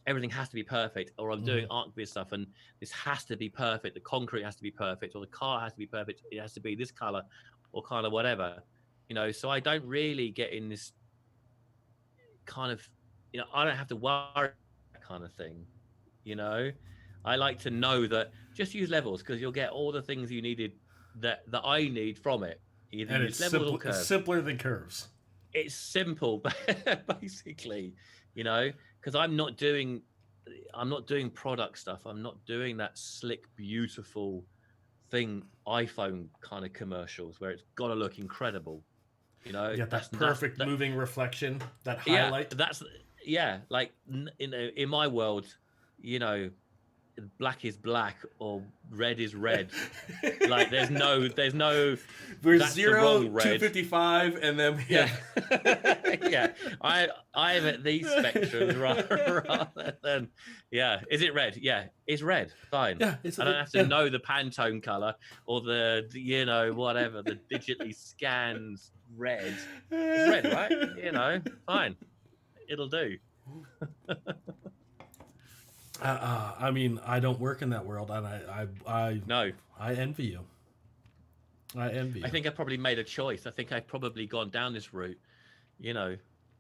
everything has to be perfect, or I'm doing ArcViz stuff and this has to be perfect. The concrete has to be perfect, or the car has to be perfect. It has to be this color, or kind of whatever. So I don't really get in this kind of, I don't have to worry that kind of thing. You know, I like to know that just use levels, because you'll get all the things you needed that I need from it. Either And use levels or curves. it's simpler than curves. It's simple, basically, because I'm not doing product stuff. I'm not doing that slick, beautiful thing, iPhone kind of commercials where it's got to look incredible. You got that perfect moving reflection, that highlight. Like in my world, black is black or red is red. Like there's no We're 0, 255, and then yeah. I'm at these spectrums rather than is it red? Yeah, it's red. Fine. Yeah, I don't have to know the Pantone color or the whatever, the digitally scanned red. It's red, right? Fine. It'll do. I mean, I don't work in that world, and I envy you. I think I probably made a choice. I think I've probably gone down this route.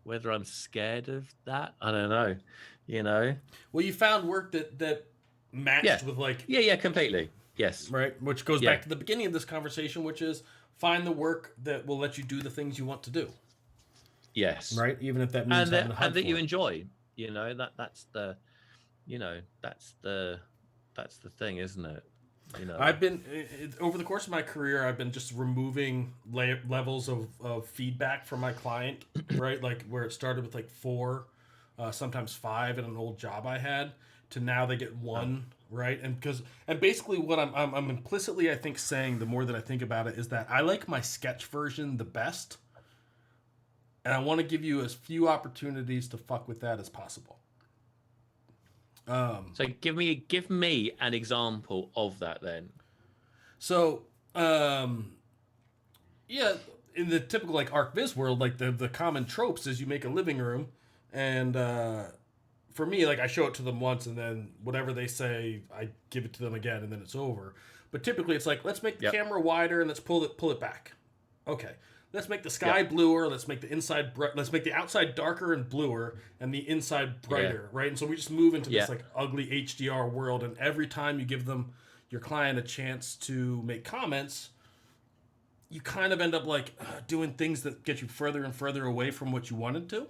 Whether I'm scared of that, I don't know. Well, you found work that matched with like completely. Yes. Right, which goes back to the beginning of this conversation, which is find the work that will let you do the things you want to do. Yes. Right, even if that means having to hunt and that for you it. enjoy. That's the. That's the thing, isn't it? I've been over the course of my career, I've been just removing levels of feedback from my client, right? Like where it started with like 4, sometimes 5 in an old job I had, to now they get 1, right? And basically what I'm implicitly, I think, saying, the more that I think about it, is that I like my sketch version the best, and I want to give you as few opportunities to fuck with that as possible. So give me an example of that then. So, in the typical like ArcViz world, like the common tropes is you make a living room, and for me, like I show it to them once, and then whatever they say, I give it to them again, and then it's over. But typically, it's like, let's make the camera wider and let's pull it back. Okay. Let's make the sky bluer. Let's make the inside let's make the outside darker and bluer, and the inside brighter, right? And so we just move into this like ugly HDR world. And every time you give them your client a chance to make comments, you kind of end up like doing things that get you further and further away from what you wanted to.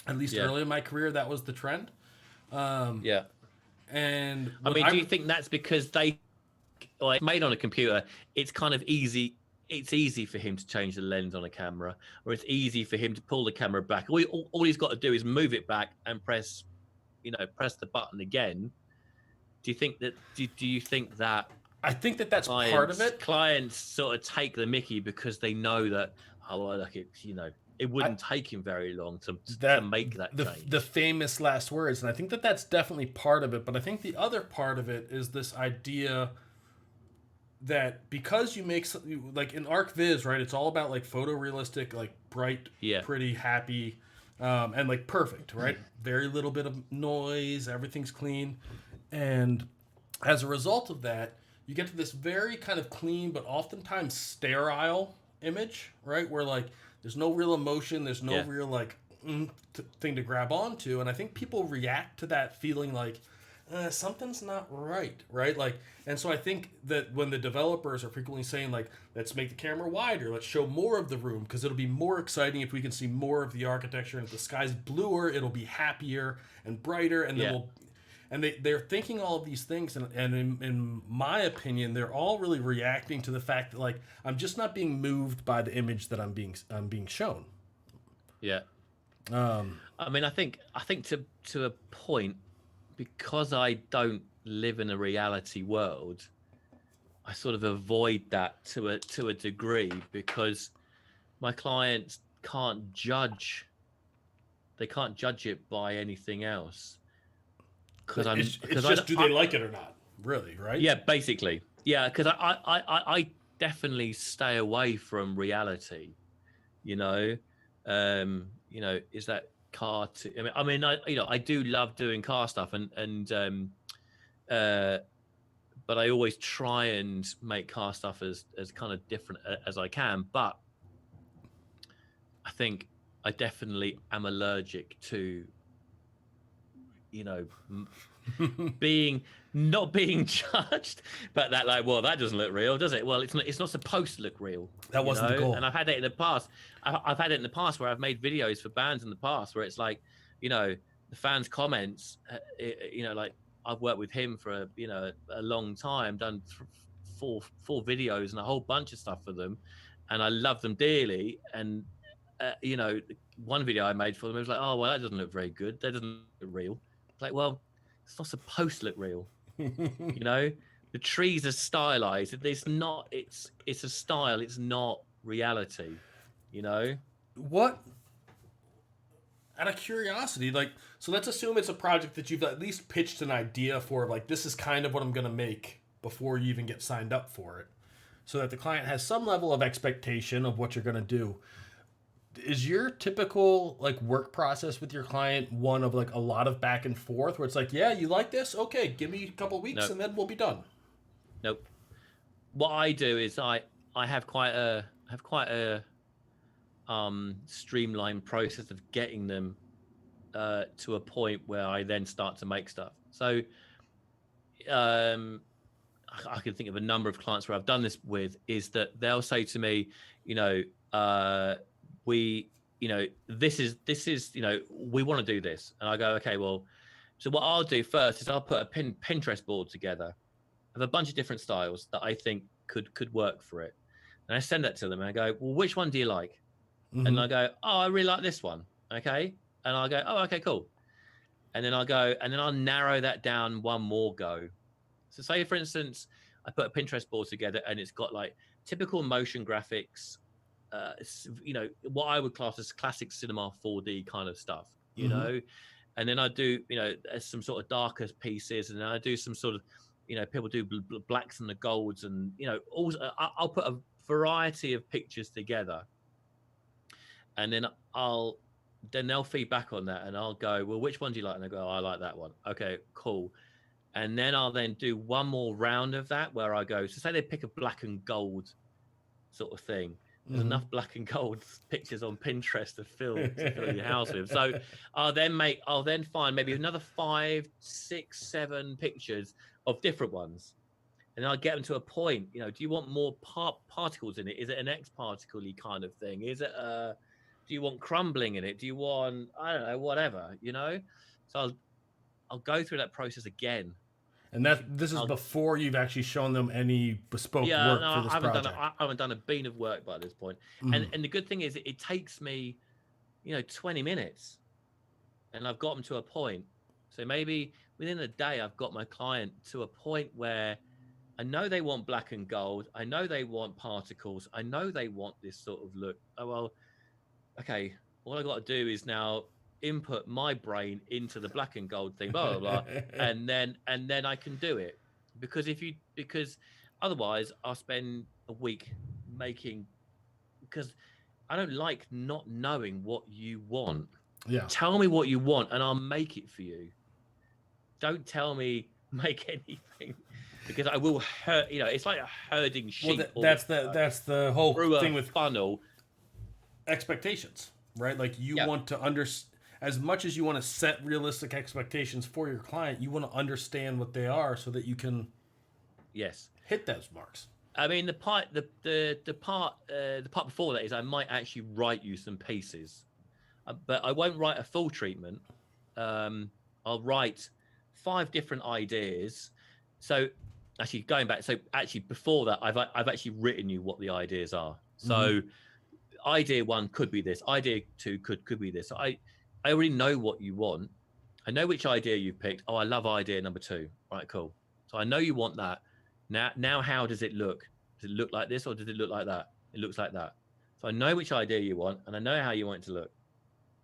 At least Yeah. early in my career, that was the trend. Yeah. And I what mean, do you think that's because it's made on a computer? It's kind of easy. It's easy for him to change the lens on a camera, or it's easy for him to pull the camera back. All he's got to do is move it back and press the button again. Do you think that? Do you think that I think that that's part of it. clients sort of take the mickey because they know that it wouldn't take him very long to make that change. The famous last words, and I think that that's definitely part of it. But I think the other part of it is this idea that because you make like in ArcViz, right? It's all about like photorealistic, like bright, pretty, happy, and like perfect, right? Very little bit of noise, everything's clean, and as a result of that, you get to this very kind of clean but oftentimes sterile image, right? Where like there's no real emotion, there's no real like thing to grab onto, and I think people react to that feeling like something's not right, right? Like, and so I think that when the developers are frequently saying like, let's make the camera wider, let's show more of the room because it'll be more exciting if we can see more of the architecture, and if the sky's bluer, it'll be happier and brighter, and then they're thinking all of these things, and in my opinion, they're all really reacting to the fact that like I'm just not being moved by the image that I'm being shown. Yeah. I mean, I think to a point, because I don't live in a reality world, I sort of avoid that to a degree, because my clients can't judge. They can't judge it by anything else. Do they like it or not? Really, right? Yeah, basically. Yeah, because I definitely stay away from reality. Is that car? I do love doing car stuff, but I always try and make car stuff as kind of different as I can. But I think I definitely am allergic to, not being judged, but that like, well, that doesn't look real, does it? Well, it's not supposed to look real. That wasn't the goal. And I've had it in the past. I've had it in the past where I've made videos for bands in the past where it's like, the fans' comments, like I've worked with him for a long time, done four videos and a whole bunch of stuff for them, and I love them dearly. And one video I made for them, it was like, oh well, that doesn't look very good. That doesn't look real. Like, well, it's not supposed to look real. The trees are stylized. It's not. It's a style. It's not reality. What? Out of curiosity, like, so let's assume it's a project that you've at least pitched an idea for, like, this is kind of what I'm going to make before you even get signed up for it, so that the client has some level of expectation of what you're going to do. Is your typical like work process with your client one of like a lot of back and forth where it's like, yeah, you like this? Okay, give me a couple of weeks and then we'll be done? Nope. What I do is I have quite a streamlined process of getting them to a point where I then start to make stuff. So I can think of a number of clients where I've done this with, is that they'll say to me, this is, we want to do this. And I go, okay, well, so what I'll do first is I'll put a Pinterest board together of a bunch of different styles that I think could work for it. And I send that to them and I go, well, which one do you like? Mm-hmm. And I go, oh, I really like this one. Okay. And I'll go, oh, okay, cool. And then I'll narrow that down one more go. So say, for instance, I put a Pinterest board together and it's got like typical motion graphics, what I would class as classic cinema 4D kind of stuff, and then I do, some sort of darker pieces, and then I do some sort of, people do blacks and the golds, and also I'll put a variety of pictures together, and then they'll feed back on that, and I'll go, well, which one do you like? And they go, oh, I like that one. Okay, cool. And then I'll then do one more round of that where I go, so say they pick a black and gold sort of thing. There's enough black and gold pictures on Pinterest to fill your house with. So I'll then find maybe another 5, 6, 7 pictures of different ones. And I get them to a point, do you want more particles in it? Is it an X particle-y kind of thing? Is it do you want crumbling in it? Do you want, I don't know, whatever, So I'll go through that process again. And this is before you've actually shown them any bespoke Yeah, work no, for this project. I haven't done a bean of work by this point. And the good thing is it takes me, 20 minutes, and I've got them to a point. So maybe within a day, I've got my client to a point where I know they want black and gold. I know they want particles. I know they want this sort of look. Oh, well, okay. All I got to do is now input my brain into the black and gold thing, blah, blah, blah. and then I can do it. Because otherwise I'll spend a week because I don't like not knowing what you want. Yeah. Tell me what you want and I'll make it for you. Don't tell me make anything, because I will hurt. It's like a herding sheep. Well, that's the whole thing with funnel expectations, right? Like you want to as much as you want to set realistic expectations for your client, you want to understand what they are so that you can hit those marks. I mean, the part before that is I might actually write you some pieces, but I won't write a full treatment. I'll write 5 different ideas. So actually going back, before that, I've actually written you what the ideas are. So idea 1 could be this. Idea 2 could be this. So I already know what you want. I know which idea you picked. Oh, I love idea number 2. Right, cool. So I know you want that. Now, how does it look? Does it look like this or does it look like that? It looks like that. So I know which idea you want and I know how you want it to look.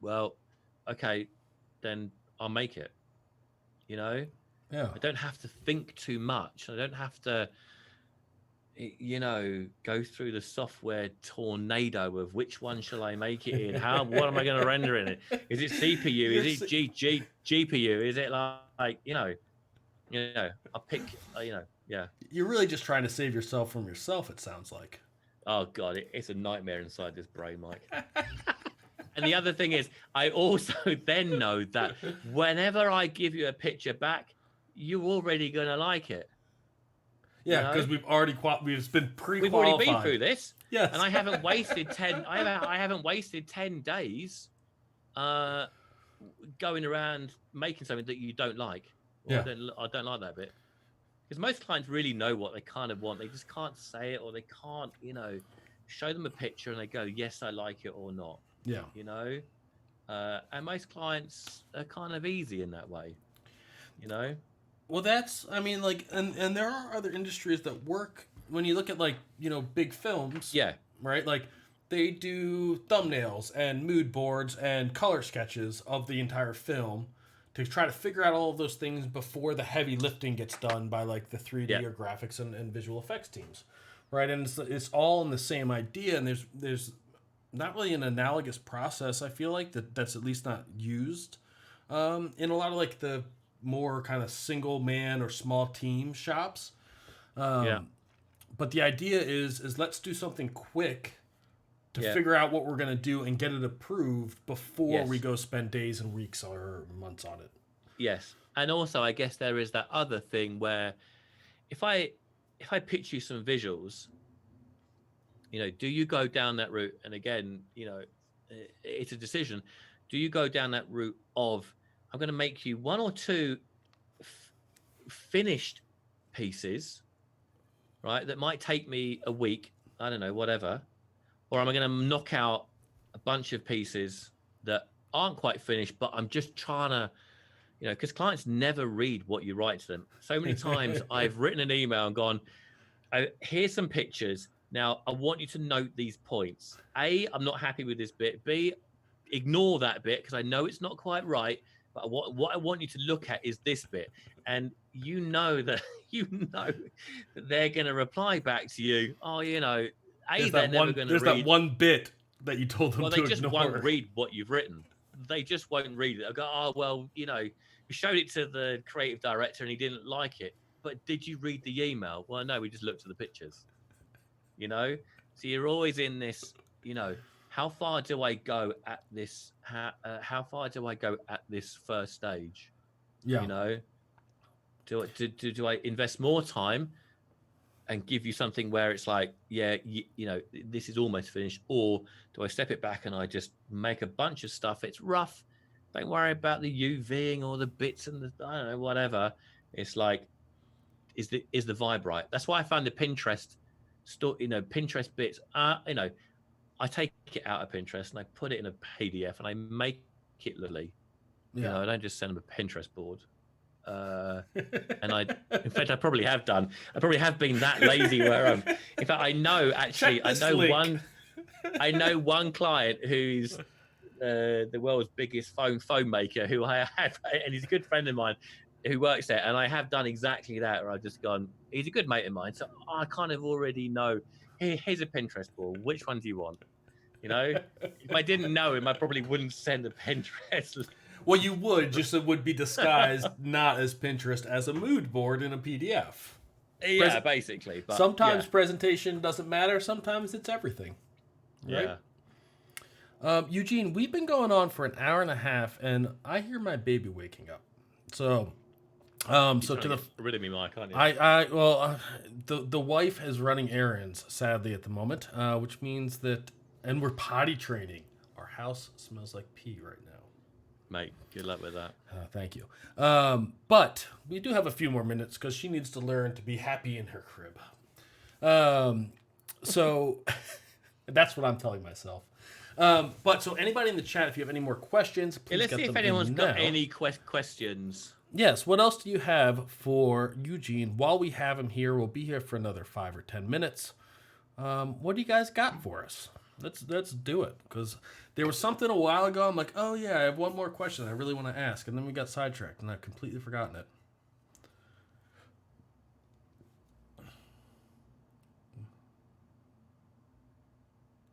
Well, okay, then I'll make it. Yeah. I don't have to think too much. I don't have to, go through the software tornado of which one shall I make it in? What am I going to render in it? Is it CPU? Is it GPU? Is it like, I'll pick, yeah. You're really just trying to save yourself from yourself, it sounds like. Oh, God, it's a nightmare inside this brain, Mike. And the other thing is, I also then know that whenever I give you a picture back, you're already going to like it. Yeah, because we've been pre-qualified. We've already been through this. Yes. And I haven't wasted 10 I haven't wasted 10 days going around making something that you don't like. Yeah. I don't like that bit. Because most clients really know what they kind of want. They just can't say it, or they can't, show them a picture and they go, yes, I like it or not. Yeah. And most clients are kind of easy in that way, Well, and there are other industries that work when you look at big films. Yeah. Right? Like they do thumbnails and mood boards and color sketches of the entire film to try to figure out all of those things before the heavy lifting gets done by the 3D or graphics and visual effects teams. Right? And it's all in the same idea, and there's not really an analogous process, I feel like, that's at least not used in a lot of the more kind of single man or small team shops. But the idea is let's do something quick to figure out what we're going to do and get it approved before we go spend days and weeks or months on it. Yes. And also, I guess there is that other thing where if I pitch you some visuals, do you go down that route? And again, it's a decision. Do you go down that route of, I'm going to make you 1 or 2 finished pieces, right? That might take me a week, I don't know, whatever. Or am I going to knock out a bunch of pieces that aren't quite finished, but I'm just trying to, because clients never read what you write to them. So many times I've written an email and gone, here's some pictures. Now, I want you to note these points. A, I'm not happy with this bit. B, ignore that bit because I know it's not quite right. But what I want you to look at is this bit. And that they're going to reply back to you. Oh, they're never going to read. There's that one bit that you told them to ignore. Well, they just won't read what you've written. They just won't read it. They'll go, oh, well, you showed it to the creative director and he didn't like it. But did you read the email? Well, no, we just looked at the pictures. So you're always in this, how far do I go at this? How far do I go at this first stage? Yeah. Do I invest more time and give you something where it's like, yeah, you know, this is almost finished? Or do I step it back and I just make a bunch of stuff? It's rough. Don't worry about the UVing or the bits and the, I don't know, whatever. It's like, is the vibe right? That's why I found the Pinterest Pinterest bits. You know, I take it out of Pinterest and I put it in a PDF and I make it lovely. Yeah. You know, I don't just send them a Pinterest board. And in fact, I probably have done. I probably have been that lazy where in fact, I know actually, I know one client who's the world's biggest phone maker who I have, and he's a good friend of mine who works there. And I have done exactly that where I've just gone, he's a good mate of mine. So I kind of already know, here's a Pinterest board. Which one do you want? You know, if I didn't know him, I probably wouldn't send a Pinterest. Well, you would, just it would be disguised not as Pinterest, as a mood board in a PDF. Yeah, basically. But, sometimes presentation doesn't matter. Sometimes it's everything. Right? Yeah. Eugene, we've been going on for an hour and a half, and I hear my baby waking up. So, so to the rid of me, Mike, aren't you? The wife is running errands, sadly at the moment, which means that, and we're potty training. Our house smells like pee right now. Mate, good luck with that. Thank you. But we do have a few more minutes because she needs to learn to be happy in her crib. So that's what I'm telling myself. But so anybody in the chat, if you have any more questions, please let's see if anyone's got any questions. Yes. What else do you have for Eugene? While we have him here, we'll be here for another 5 or 10 minutes. What do you guys got for us? Let's do it, because there was something a while ago. I'm like, oh yeah, I have one more question I really want to ask, and then we got sidetracked, and I've completely forgotten it.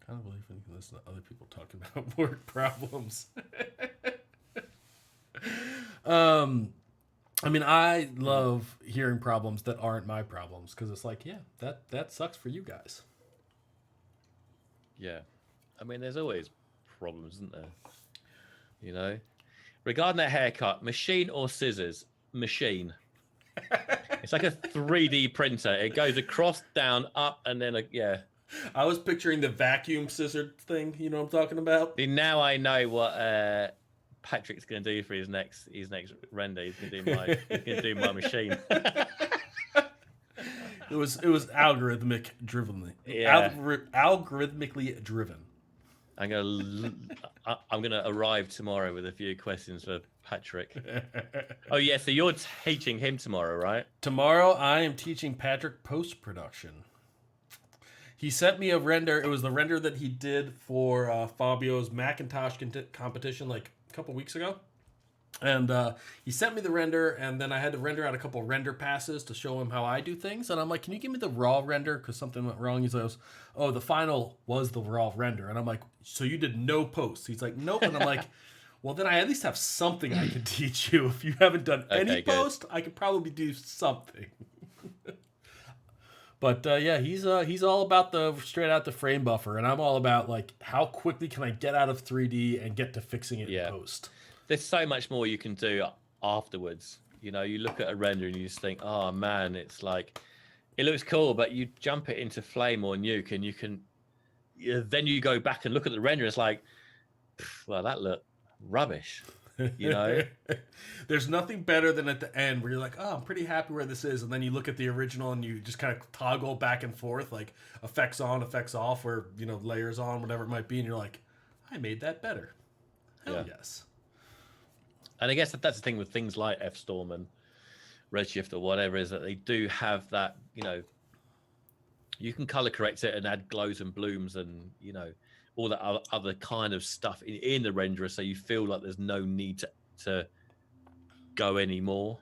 Kind of believe when you can listen to other people talk about work problems. I mean, I love hearing problems that aren't my problems, because it's like, yeah, that sucks for you guys. Yeah. I mean, there's always problems, isn't there? You know? Regarding that haircut, machine or scissors? Machine. It's like a 3D printer. It goes across, down, up, and then, yeah. I was picturing the vacuum scissor thing. You know what I'm talking about? See, now I know what Patrick's going to do for his next render. He's going to do my machine. It was algorithmic driven. Yeah. Algorithmically driven. I'm gonna arrive tomorrow with a few questions for Patrick. Oh yeah, so you're teaching him tomorrow, right? Tomorrow I am teaching Patrick post-production. He sent me a render. It was the render that he did for Fabio's Macintosh competition like a couple weeks ago. And he sent me the render, and then I had to render out a couple render passes to show him how I do things. And I'm like, can you give me the raw render? Because something went wrong. He says, oh, the final was the raw render. And I'm like, so you did no post? He's like, nope. And I'm like, well, then I at least have something I can teach you. If you haven't done any post, I could probably do something. But yeah, he's all about the straight out the frame buffer. And I'm all about, like, how quickly can I get out of 3D and get to fixing it in post? There's so much more you can do afterwards. You know, you look at a render and you just think, oh man, it's like, it looks cool, but you jump it into Flame or Nuke and you can, then you go back and look at the render. It's like, well, that looked rubbish, you know? There's nothing better than at the end where you're like, oh, I'm pretty happy where this is. And then you look at the original and you just kind of toggle back and forth, like effects on, effects off, or, you know, layers on, whatever it might be. And you're like, I made that better. Hell yes. And I guess that's the thing with things like F-Storm and Redshift or whatever, is that they do have that, you know, you can color correct it and add glows and blooms and, you know, all that other kind of stuff in the renderer, so you feel like there's no need to go anymore.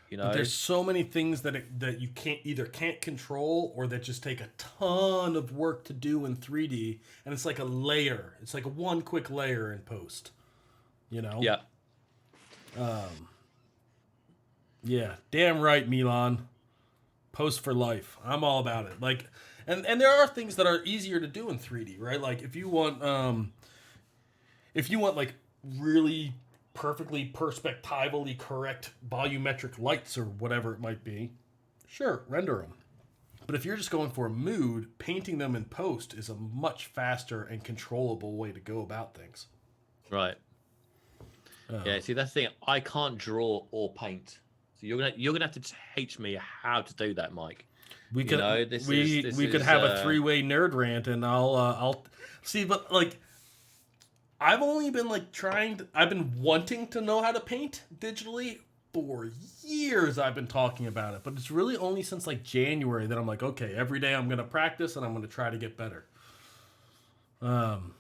You know, but there's so many things that you can't control, or that just take a ton of work to do in 3D, and it's like a layer. It's like a one quick layer in post. You know? Yeah. Yeah, damn right, Milan. Post for life. I'm all about it. Like, and there are things that are easier to do in 3D, right? Like if you want like really perfectly perspectively correct volumetric lights or whatever it might be, sure, render them. But if you're just going for a mood, painting them in post is a much faster and controllable way to go about things. Right. Yeah. See, that's the thing. I can't draw or paint. So you're gonna have to teach me how to do that, Mike. We You could know, this we is we could have a three-way nerd rant, and I'll see. But like, I've only been like I've been wanting to know how to paint digitally for years. I've been talking about it, but it's really only since like January that I'm like, okay, every day I'm gonna practice and I'm gonna try to get better. And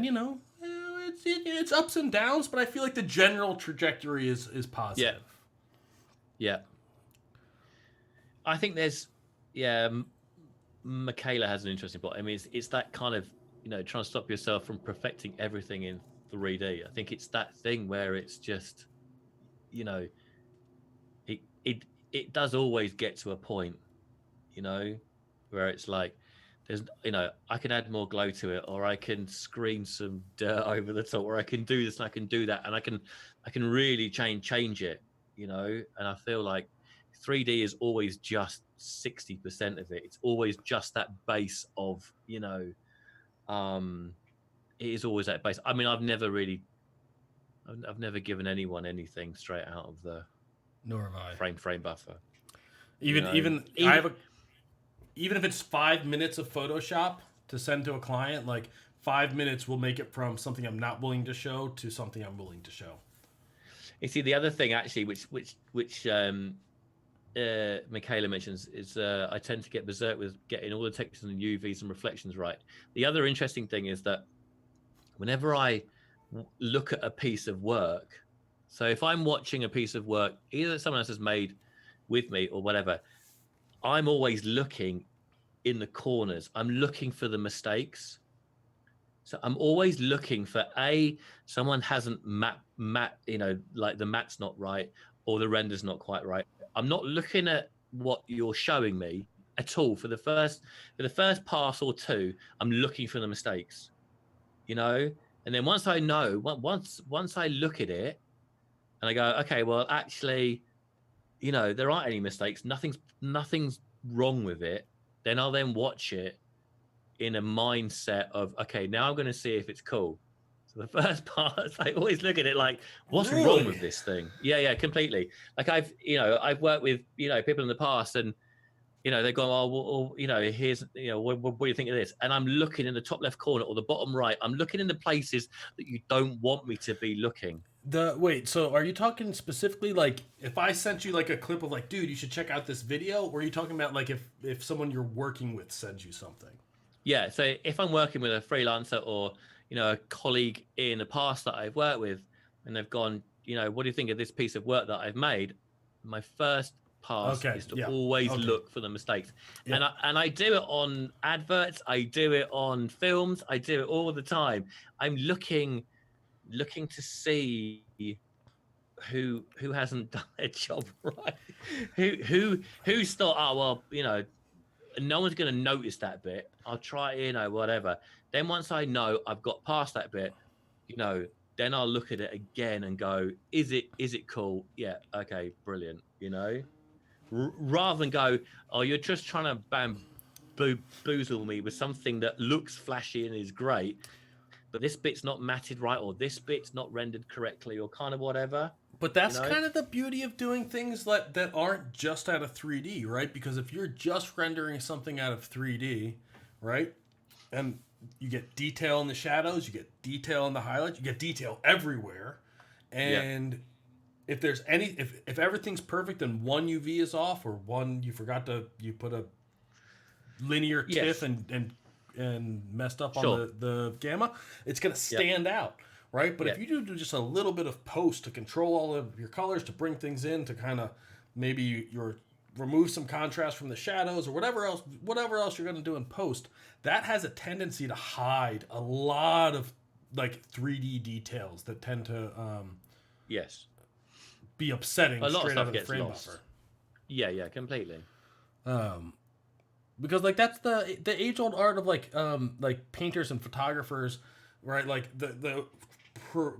you know, it's ups and downs, but I feel like the general trajectory is positive. Yeah. I think there's, Michaela has an interesting point. I mean, it's that kind of, trying to stop yourself from perfecting everything in 3D. I think it's that thing where it's just, it does always get to a point, where it's like, there's, I can add more glow to it, or I can screen some dirt over the top, or I can do this and I can do that, and I can really change it, and I feel like 3D is always just 60% of it. It's always just that base of, it is always that base. I mean, I've never given anyone anything straight out of the Nor have I. frame buffer. Even if it's 5 minutes of Photoshop to send to a client, like 5 minutes will make it from something I'm not willing to show to something I'm willing to show. You see, the other thing actually, which Michaela mentions, is I tend to get berserk with getting all the textures and UVs and reflections right. The other interesting thing is that whenever I look at a piece of work, so if I'm watching a piece of work, either that someone else has made with me or whatever, I'm always looking in the corners. I'm looking for the mistakes. So I'm always looking for someone hasn't matte, like the matte's not right or the render's not quite right. I'm not looking at what you're showing me at all for the first pass or two. I'm looking for the mistakes, and then once I know, once I look at it and I go, okay, well, actually, there aren't any mistakes. Nothing's wrong with it. Then I'll then watch it in a mindset of, okay, now I'm going to see if it's cool. So the first part, I always look at it like, what's wrong with this thing? Yeah, completely. Like I've worked with, people in the past, and, they're going, oh, well, here's, what do you think of this? And I'm looking in the top left corner or the bottom right. I'm looking in the places that you don't want me to be looking. So are you talking specifically like if I sent you like a clip of like, dude, you should check out this video, or are you talking about like if someone you're working with sends you something? Yeah, so if I'm working with a freelancer or a colleague in the past that I've worked with, and they've gone, what do you think of this piece of work that I've made? My first pass is to always look for the mistakes, and I do it on adverts, I do it on films, I do it all the time. I'm looking to see who hasn't done their job right, who's thought, oh well, no one's going to notice that bit. I'll try, whatever. Then once I know I've got past that bit, then I'll look at it again and go, is it cool? Yeah, okay, brilliant. Rather than go, oh, you're just trying to bamboozle me with something that looks flashy and is great, but this bit's not matted right, or this bit's not rendered correctly, or kind of whatever. But that's kind of the beauty of doing things that aren't just out of 3D, right? Because if you're just rendering something out of 3D, right, and you get detail in the shadows, you get detail in the highlights, you get detail everywhere, and if there's if everything's perfect and one UV is off, or one you put a linear TIFF and messed up on the gamma, it's gonna stand out. Right, but if you do just a little bit of post to control all of your colors, to bring things in, to kind of maybe remove some contrast from the shadows or whatever else you're going to do in post, that has a tendency to hide a lot of like 3D details that tend to be upsetting. A lot straight of stuff out of gets the frame lost. buffer. Yeah, completely. Because like that's the age old art of like painters and photographers, right? Like the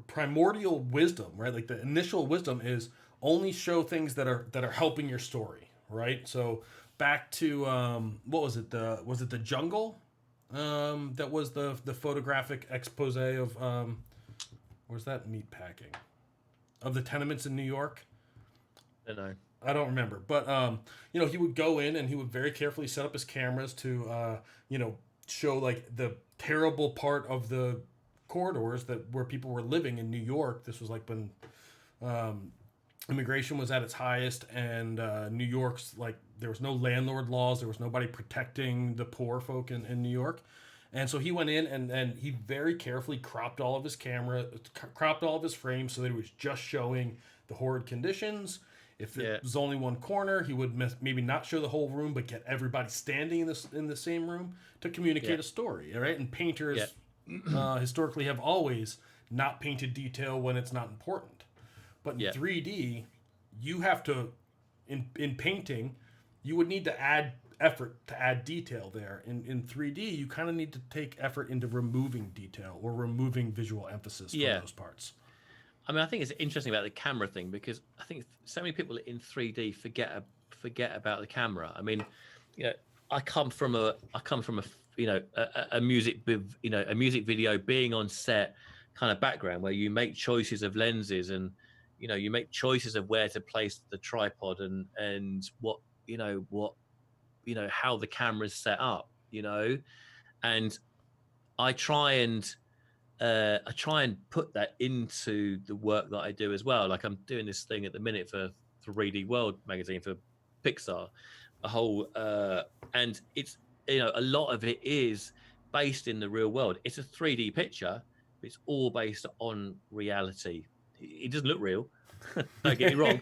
primordial wisdom, right? Like the initial wisdom is only show things that are helping your story, right? So back to what was it? The jungle? That was the photographic expose of where's that meat packing? Of the tenements in New York. I don't know. I don't remember, but you know, he would go in and he would very carefully set up his cameras to you know, show like the terrible part of the corridors that where people were living in New York. This was like when immigration was at its highest, and New York's like there was no landlord laws, there was nobody protecting the poor folk in New York. And so he went in and he very carefully cropped all of his cropped all of his frames so that it was just showing the horrid conditions. If it was only one corner, he would maybe not show the whole room, but get everybody standing in the same room to communicate a story. All right, and painters historically have always not painted detail when it's not important. But in 3D, you have to in painting, you would need to add effort to add detail there. In 3D, you kind of need to take effort into removing detail or removing visual emphasis from those parts. I mean, I think it's interesting about the camera thing because I think so many people in 3D forget about the camera. I mean, you know, I come from a you know a music video being on set kind of background where you make choices of lenses and you know you make choices of where to place the tripod and what how the camera's set up, you know, and I try and put that into the work that I do as well. Like I'm doing this thing at the minute for 3D World magazine for Pixar, a whole and it's a lot of it is based in the real world. It's a 3D picture, but it's all based on reality. It doesn't look real, don't get me wrong,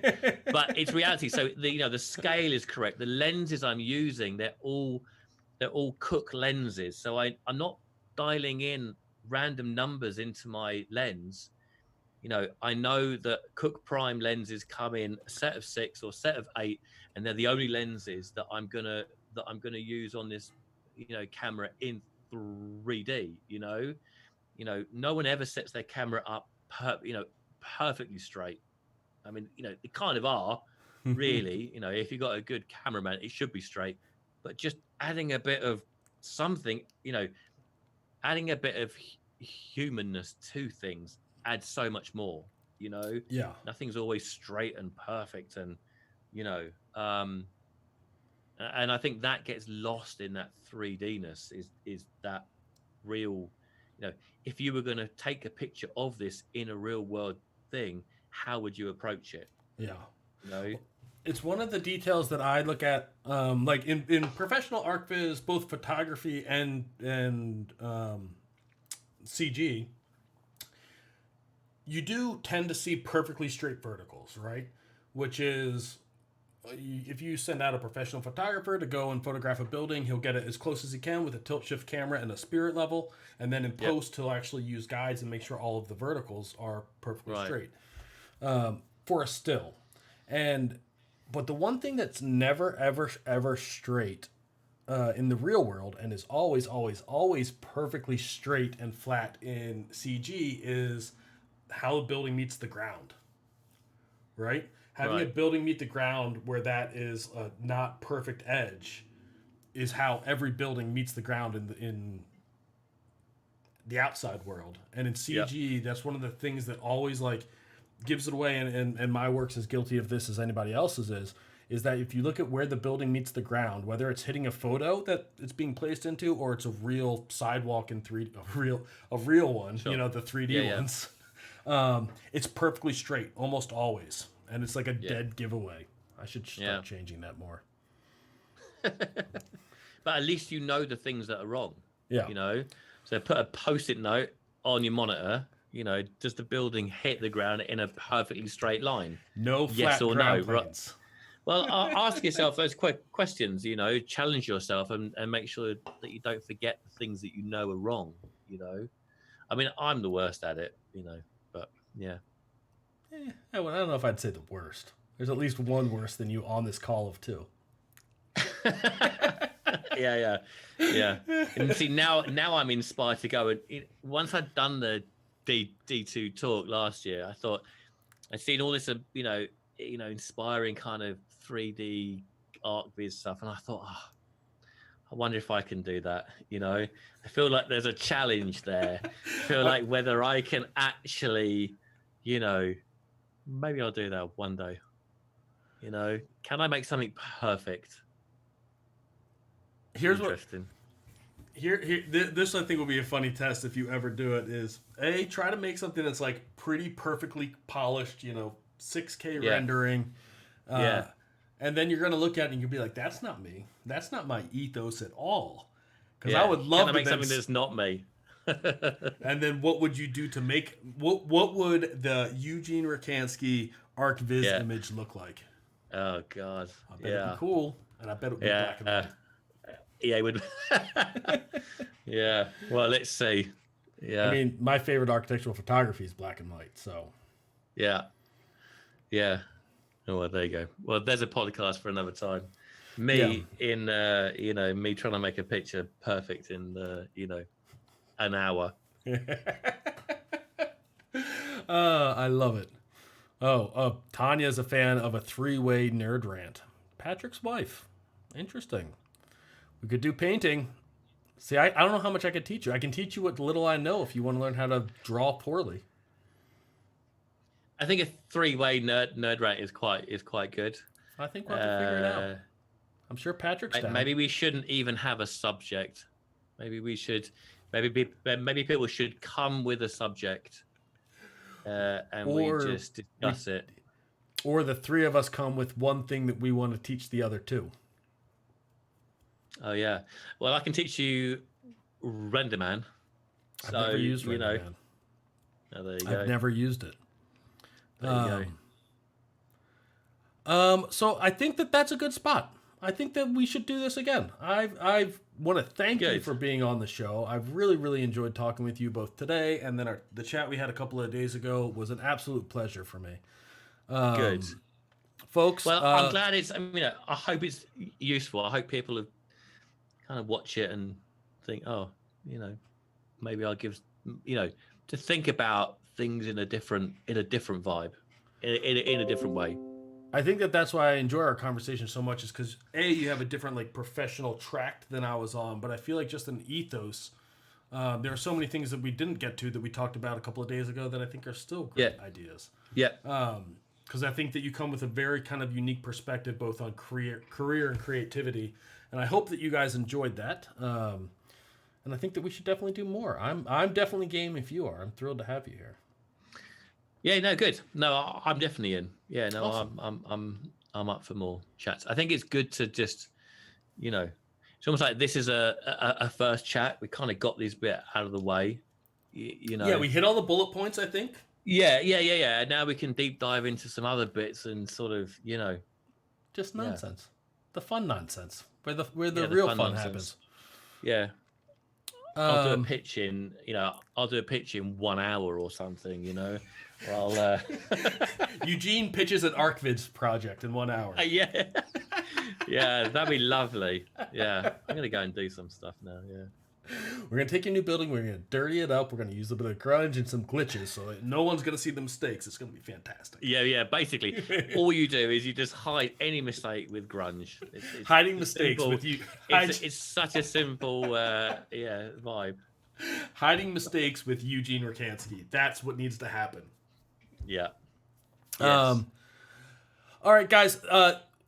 but it's reality. So the scale is correct. The lenses I'm using, they're all Cook lenses. So I'm not dialing in random numbers into my lens. I know that Cook Prime lenses come in a set of 6 or set of 8, and they're the only lenses that I'm gonna use on this camera in 3D. No one ever sets their camera up perfectly straight. I mean, they kind of are really. If you've got a good cameraman, it should be straight, but just adding a bit of something, adding a bit of humanness to things adds so much more. Nothing's always straight and perfect, and and I think that gets lost in that 3D-ness. Is that real? If you were going to take a picture of this in a real world thing, how would you approach it? It's one of the details that I look at, like in professional art viz, both photography and CG. You do tend to see perfectly straight verticals, right? Which is, if you send out a professional photographer to go and photograph a building, he'll get it as close as he can with a tilt shift camera and a spirit level, and then in post he'll actually use guides and make sure all of the verticals are perfectly straight for a still. But the one thing that's never ever straight in the real world and is always perfectly straight and flat in CG is how a building meets the ground, right? Having a building meet the ground where that is a not perfect edge is how every building meets the ground in the outside world. And in CG, that's one of the things that always gives it away, and my work's as guilty of this as anybody else's is that if you look at where the building meets the ground, whether it's hitting a photo that it's being placed into or it's a real sidewalk in a real one, the 3D ones, it's perfectly straight almost always. And it's like a dead giveaway. I should start changing that more. But at least you know the things that are wrong. Yeah. So put a post-it note on your monitor. Does the building hit the ground in a perfectly straight line? No flat ground planes. Well, ask yourself those questions. Challenge yourself and make sure that you don't forget the things that are wrong. I mean, I'm the worst at it. But yeah. I don't know if I'd say the worst. There's at least one worse than you on this call of 2. Yeah. And see, now I'm inspired to go. And once I'd done the D2 talk last year, I thought I'd seen all this, inspiring kind of 3D ArcViz stuff, and I thought, oh, I wonder if I can do that. I feel like there's a challenge there. I feel like whether I can actually, maybe I'll do that one day. Can I make something perfect? Here's Interesting. This I think will be a funny test if you ever do it. Is try to make something that's like pretty perfectly polished, 6K rendering. Yeah. And then you're gonna look at it and you'll be like, "That's not me. That's not my ethos at all." Because I would love to to make something that's not me. And then what would you do to make what would the Eugene Riecansky ArcViz image look like? Oh God! I bet it'd be cool, and I bet it'd be black and white. Yeah, it would. Yeah. Well, let's see. Yeah. I mean, my favorite architectural photography is black and white. So. Yeah. Yeah. Oh, well, there you go. Well, there's a podcast for another time. Me in, me trying to make a picture perfect in, an hour. I love it. Tanya's a fan of a 3-way nerd rant. Patrick's wife. Interesting. We could do painting. See, I don't know how much I could teach you. I can teach you what little I know if you want to learn how to draw poorly. I think a 3-way nerd rant is quite good. I think we'll have to figure it out. I'm sure Patrick's down. Maybe we shouldn't even have a subject. Maybe we should. Maybe people should come with a subject, and we just discuss it. Or the three of us come with one thing that we want to teach the other two. Oh yeah. Well, I can teach you RenderMan. I've never used RenderMan. Oh, there you go. I've never used it. There you go. So I think that's a good spot. I think that we should do this again. I want to thank you for being on the show. I've really, really enjoyed talking with you both today, and then the chat we had a couple of days ago was an absolute pleasure for me. Good. Folks. Well, I'm glad I hope it's useful. I hope people have kind of watch it and think, maybe I'll give, to think about things in a different vibe, in a different way. I think that's why I enjoy our conversation so much, is because you have a different like professional track than I was on, but I feel like just an ethos. There are so many things that we didn't get to that we talked about a couple of days ago that I think are still great ideas. Yeah. Because I think that you come with a very kind of unique perspective, both on career and creativity, and I hope that you guys enjoyed that. And I think that we should definitely do more. I'm definitely game if you are. I'm thrilled to have you here. Yeah, no, good. No, I'm definitely in. Yeah, no, awesome. I'm up for more chats. I think it's good to just, it's almost like this is a first chat. We kind of got this bit out of the way, Yeah, we hit all the bullet points, I think. Yeah. Now we can deep dive into some other bits and sort of, just nonsense, the fun nonsense, where the real fun nonsense happens. Yeah. I'll do a pitch in, I'll do a pitch in 1 hour or something, Well, Eugene pitches an ArcViz project in 1 hour. Yeah. Yeah, that'd be lovely. Yeah. I'm going to go and do some stuff now. Yeah. We're going to take your new building. We're going to dirty it up. We're going to use a bit of grunge and some glitches so that no one's going to see the mistakes. It's going to be fantastic. Yeah. Basically, all you do is you just hide any mistake with grunge. It's hiding mistakes simple. With you. It's such a simple, vibe. Hiding mistakes with Eugene Riecansky. That's what needs to happen. Yeah. Yes. All right, guys.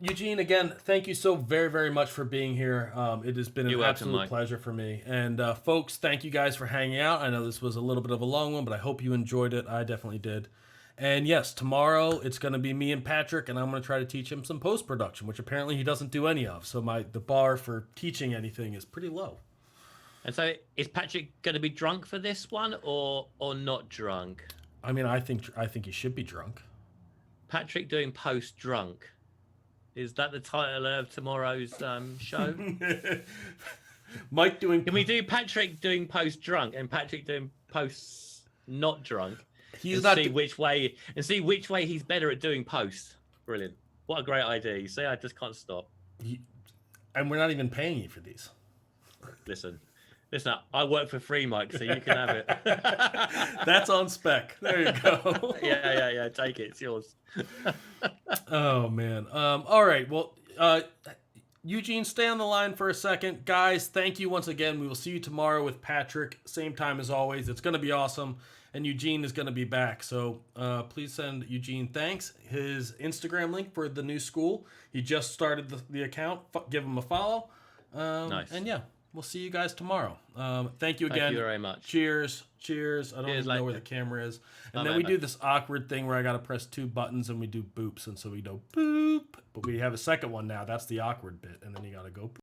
Eugene, again, thank you so very, very much for being here. It has been an absolute pleasure for me. And folks, thank you guys for hanging out. I know this was a little bit of a long one, but I hope you enjoyed it. I definitely did. And yes, tomorrow it's going to be me and Patrick, and I'm going to try to teach him some post-production, which apparently he doesn't do any of. So the bar for teaching anything is pretty low. And so is Patrick going to be drunk for this one or not drunk? I mean, I think he should be drunk. Patrick doing post drunk. Is that the title of tomorrow's show? Mike doing. Can we do Patrick doing post drunk and Patrick doing post not drunk? See which way he's better at doing post. Brilliant! What a great idea! You see, I just can't stop. And we're not even paying you for these. Listen, I work for free, Mike, so you can have it. That's on spec. There you go. Yeah. Take it. It's yours. Oh, man. All right. Well, Eugene, stay on the line for a second. Guys, thank you once again. We will see you tomorrow with Patrick. Same time as always. It's going to be awesome. And Eugene is going to be back. So please send Eugene thanks. His Instagram link for the new school. He just started the account. Give him a follow. Nice. And yeah, we'll see you guys tomorrow. Thank you again. Thank you very much. Cheers. Cheers. I don't even know where the camera is. And then we do this awkward thing where I got to press 2 buttons and we do boops. And so we go boop. But we have a second one now. That's the awkward bit. And then you got to go boop.